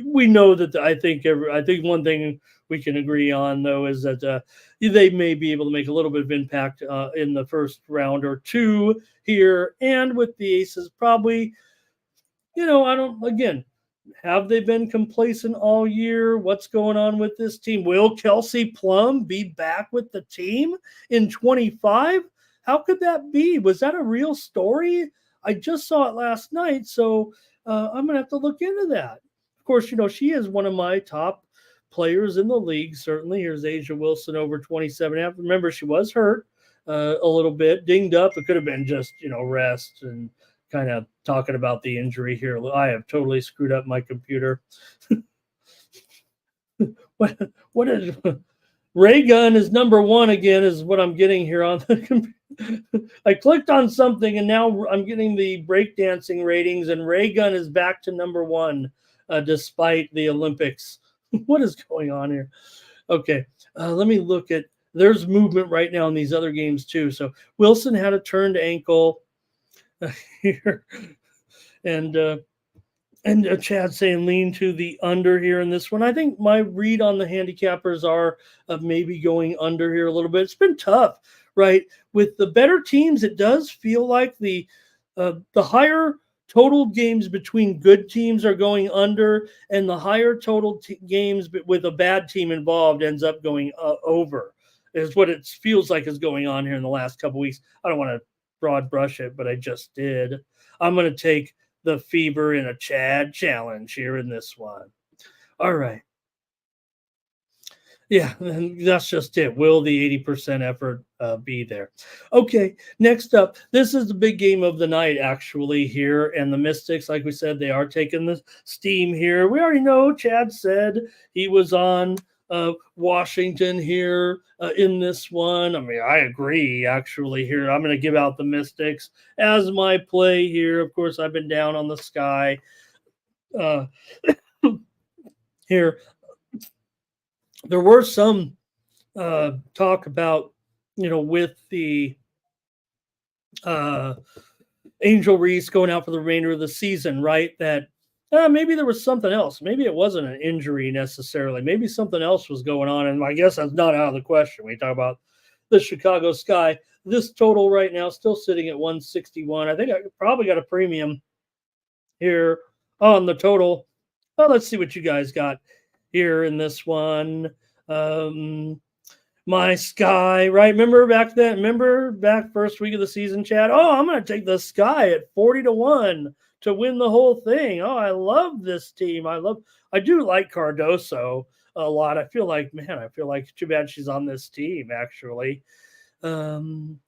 we know that I think one thing we can agree on though is that they may be able to make a little bit of impact in the first round or two here, and with the Aces probably. Have they been complacent all year? What's going on with this team? Will Kelsey Plum be back with the team in 25? How could that be? Was that a real story? I just saw it last night, so I'm going to have to look into that. Of course, she is one of my top players in the league, certainly. Here's Asia Wilson over 27.5. Remember, she was hurt a little bit, dinged up. It could have been just, rest and kind of talking about the injury here. I have totally screwed up my computer. what is Ray Gun is number 1 again is what I'm getting here on the computer. I clicked on something and now I'm getting the breakdancing ratings and Ray Gun is back to number 1 despite the Olympics. What is going on here? Okay, let me look at, there's movement right now in these other games too. So Wilson had a turned ankle here, and Chad saying lean to the under here in this one. I think my read on the handicappers are of maybe going under here a little bit. It's been tough, right? With the better teams, it does feel like the higher total games between good teams are going under, and the higher total games with a bad team involved ends up going over. Is what it feels like is going on here in the last couple weeks. I don't want to broad brush it, but I just did. I'm going to take the Fever in a Chad challenge here in this one. All right. Yeah, that's just it. Will the 80% effort be there? Okay, next up, this is the big game of the night, actually, here. And the Mystics, like we said, they are taking the steam here. We already know Chad said he was on Washington here in this one. I mean, I agree, actually, here. I'm going to give out the Mystics as my play here. Of course, I've been down on the Sky here. There were some talk about, with the Angel Reese going out for the remainder of the season, right? That maybe there was something else. Maybe it wasn't an injury necessarily. Maybe something else was going on. And I guess that's not out of the question. We talk about the Chicago Sky. This total right now still sitting at 161. I think I probably got a premium here on the total. Well, let's see what you guys got here in this one. My Sky, right? Remember back then? Remember back first week of the season, Chad? Oh, I'm going to take the Sky at 40-1 to win the whole thing. Oh, I love this team. I do like Cardoso a lot. I feel like too bad she's on this team, actually. All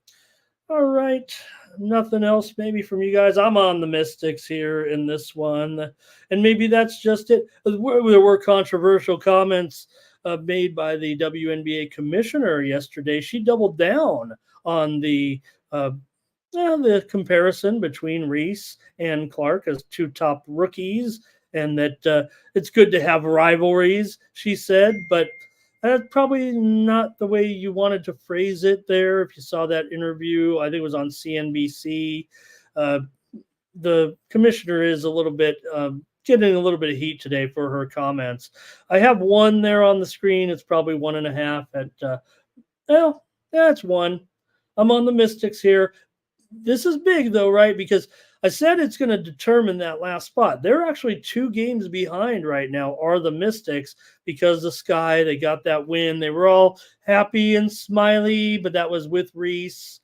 right. Nothing else maybe from you guys. I'm on the Mystics here in this one. And maybe that's just it. There were controversial comments made by the WNBA commissioner yesterday. She doubled down on the comparison between Reese and Clark as two top rookies, and that it's good to have rivalries, she said, but that's probably not the way you wanted to phrase it there. If you saw that interview, I think it was on CNBC. The commissioner is a little bit getting a little bit of heat today for her comments. I have one there on the screen. It's probably 1.5 at, it's one. I'm on the Mystics here. This is big though, right? Because I said it's going to determine that last spot. They're actually 2 games behind right now are the Mystics because the Sky, they got that win. They were all happy and smiley, but that was with Reese.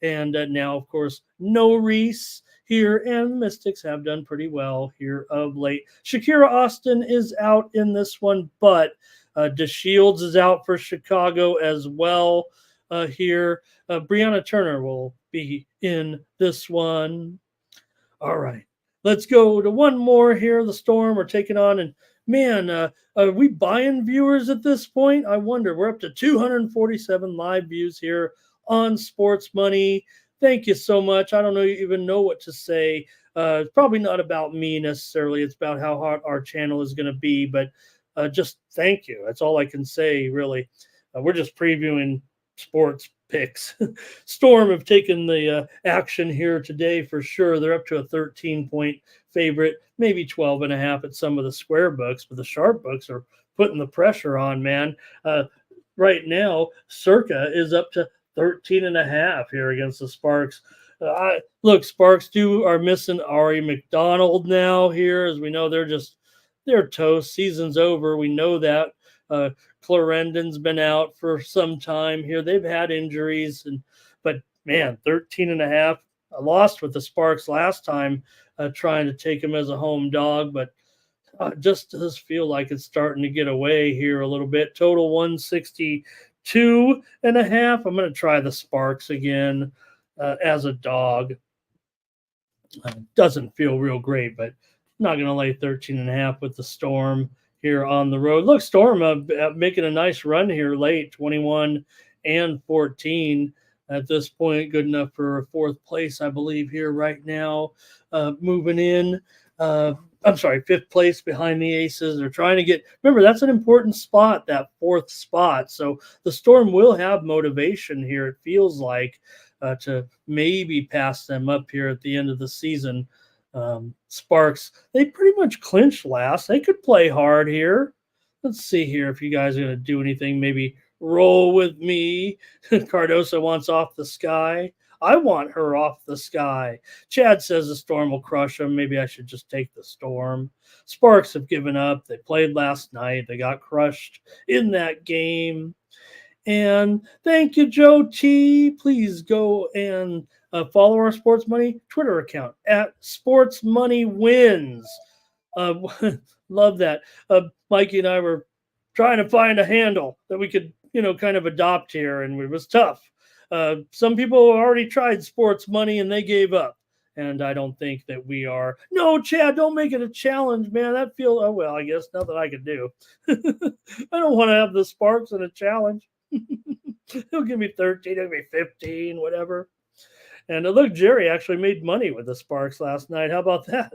And now, of course, no Reese here, and the Mystics have done pretty well here of late. Shakira Austin is out in this one, but DeShields is out for Chicago as well here. Brianna Turner will be in this one. All right, let's go to one more here. The Storm are taking on, and man, are we buying viewers at this point? I wonder. We're up to 247 live views here on Sports Money. Thank you so much. I don't even know what to say. It's probably not about me necessarily. It's about how hot our channel is going to be, but just thank you. That's all I can say, really. We're just previewing sports picks. Storm have taken the action here today for sure. They're up to a 13-point favorite, maybe 12.5 at some of the square books, but the sharp books are putting the pressure on, man. Right now, Circa is up to 13.5 here against the Sparks. Look, Sparks are missing Ari McDonald now here. As we know, they're toast. Season's over. We know that. Clarendon's been out for some time here. They've had injuries, but man, 13.5. I lost with the Sparks last time, trying to take them as a home dog, but just does feel like it's starting to get away here a little bit. Total 162.5. I'm going to try the Sparks again as a dog. Doesn't feel real great, but not going to lay 13.5 with the Storm here on the road. Look, Storm making a nice run here late, 21-14 at this point. Good enough for 4th place, I believe, here right now. Moving in. I'm sorry, 5th place behind the Aces. They're trying to remember, that's an important spot, that 4th spot. So the Storm will have motivation here, it feels like, to maybe pass them up here at the end of the season. Sparks, they pretty much clinched last. They could play hard here. Let's see here if you guys are going to do anything. Maybe roll with me. Cardoso wants off the Sky. I want her off the Sky. Chad says the Storm will crush them. Maybe I should just take the Storm. Sparks have given up. They played last night. They got crushed in that game. And thank you, Joe T. Please go and follow our Sports Money Twitter account at Sports Money Wins. Love that. Mikey and I were trying to find a handle that we could, kind of adopt here, and it was tough. Some people already tried Sports Money and they gave up. And I don't think that we are. No, Chad, don't make it a challenge, man. That feels, oh, well, I guess nothing I could do. I don't want to have the Sparks in a challenge. He'll give me 13, he'll give me 15, whatever. And look, Jerry actually made money with the Sparks last night. How about that?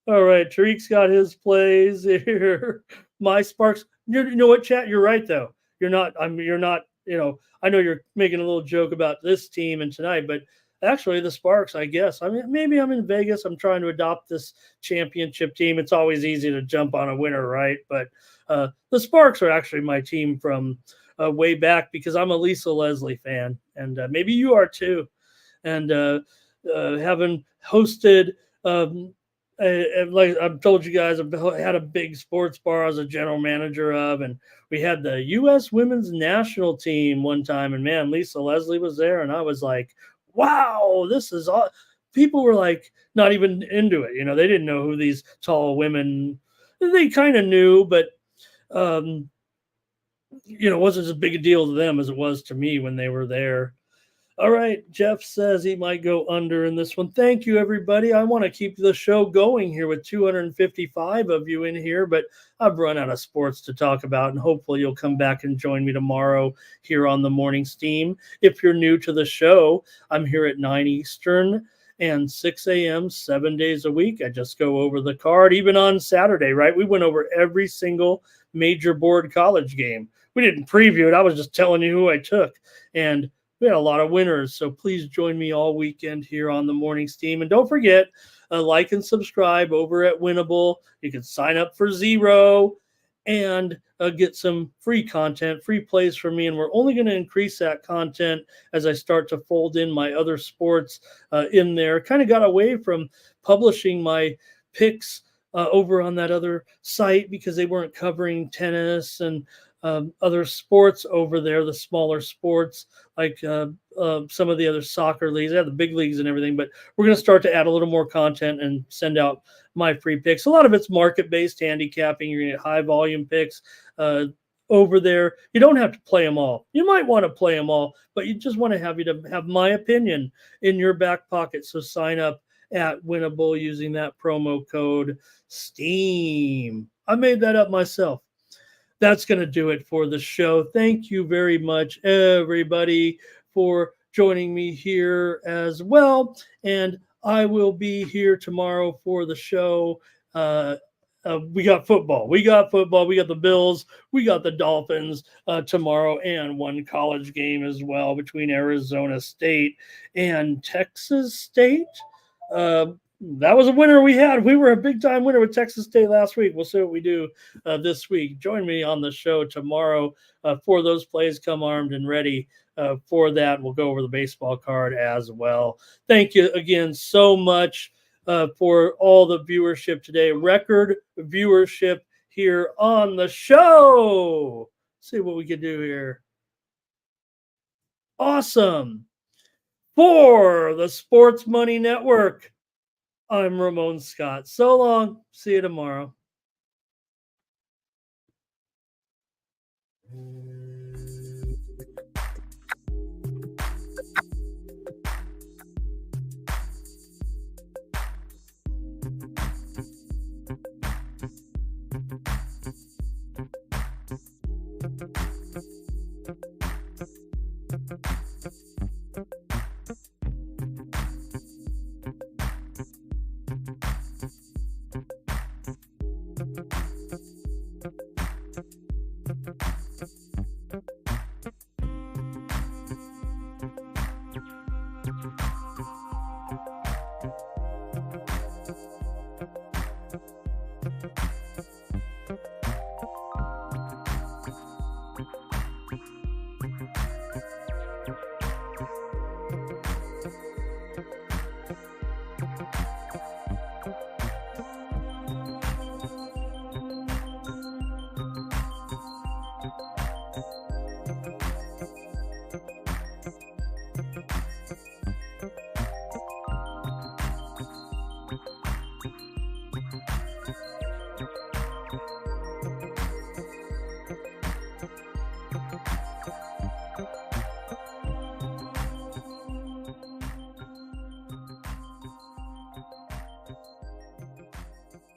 All right, Tariq's got his plays here. My Sparks. You know what, chat? You're right, though. You're not. I know you're making a little joke about this team and tonight, but actually the Sparks, I guess. I mean, maybe I'm in Vegas. I'm trying to adopt this championship team. It's always easy to jump on a winner, right? But the Sparks are actually my team from way back because I'm a Lisa Leslie fan, and maybe you are too. And having hosted, like I've told you guys, I've had a big sports bar I was a general manager of, and we had the U.S. women's national team one time, and man, Lisa Leslie was there, and I was like, wow, this is all. People were like not even into it. They didn't know who these tall women. They kind of knew, but it wasn't as big a deal to them as it was to me when they were there. All right, Jeff says he might go under in this one. Thank you, everybody. I want to keep the show going here with 255 of you in here, but I've run out of sports to talk about, and hopefully you'll come back and join me tomorrow here on the Morning Steam. If you're new to the show, I'm here at 9 Eastern and 6 a.m. 7 days a week. I just go over the card, even on Saturday, right? We went over every single major board college game. We didn't preview it. I was just telling you who I took, and we had a lot of winners, so please join me all weekend here on the Morning Steam. And don't forget, like and subscribe over at Winnable. You can sign up for Zero and get some free content, free plays from me. And we're only going to increase that content as I start to fold in my other sports in there. Kind of got away from publishing my picks over on that other site because they weren't covering tennis and other sports over there, the smaller sports like some of the other soccer leagues. They have the big leagues and everything, but we're going to start to add a little more content and send out my free picks. A lot of it's market-based handicapping. You're going to get high volume picks over there. You don't have to play them all. You might want to play them all, but you just want to have my opinion in your back pocket. So sign up at Winnable using that promo code STEAM. I made that up myself. That's going to do it for the show. Thank you very much, everybody, for joining me here as well. And I will be here tomorrow for the show. We got football. We got the Bills. We got the Dolphins tomorrow, and one college game as well between Arizona State and Texas State. That was a winner we had. We were a big-time winner with Texas State last week. We'll see what we do this week. Join me on the show tomorrow for those plays. Come armed and ready for that. We'll go over the baseball card as well. Thank you again so much for all the viewership today. Record viewership here on the show. Let's see what we can do here. Awesome. For the Sports Money Network, I'm Ramon Scott. So long. See you tomorrow.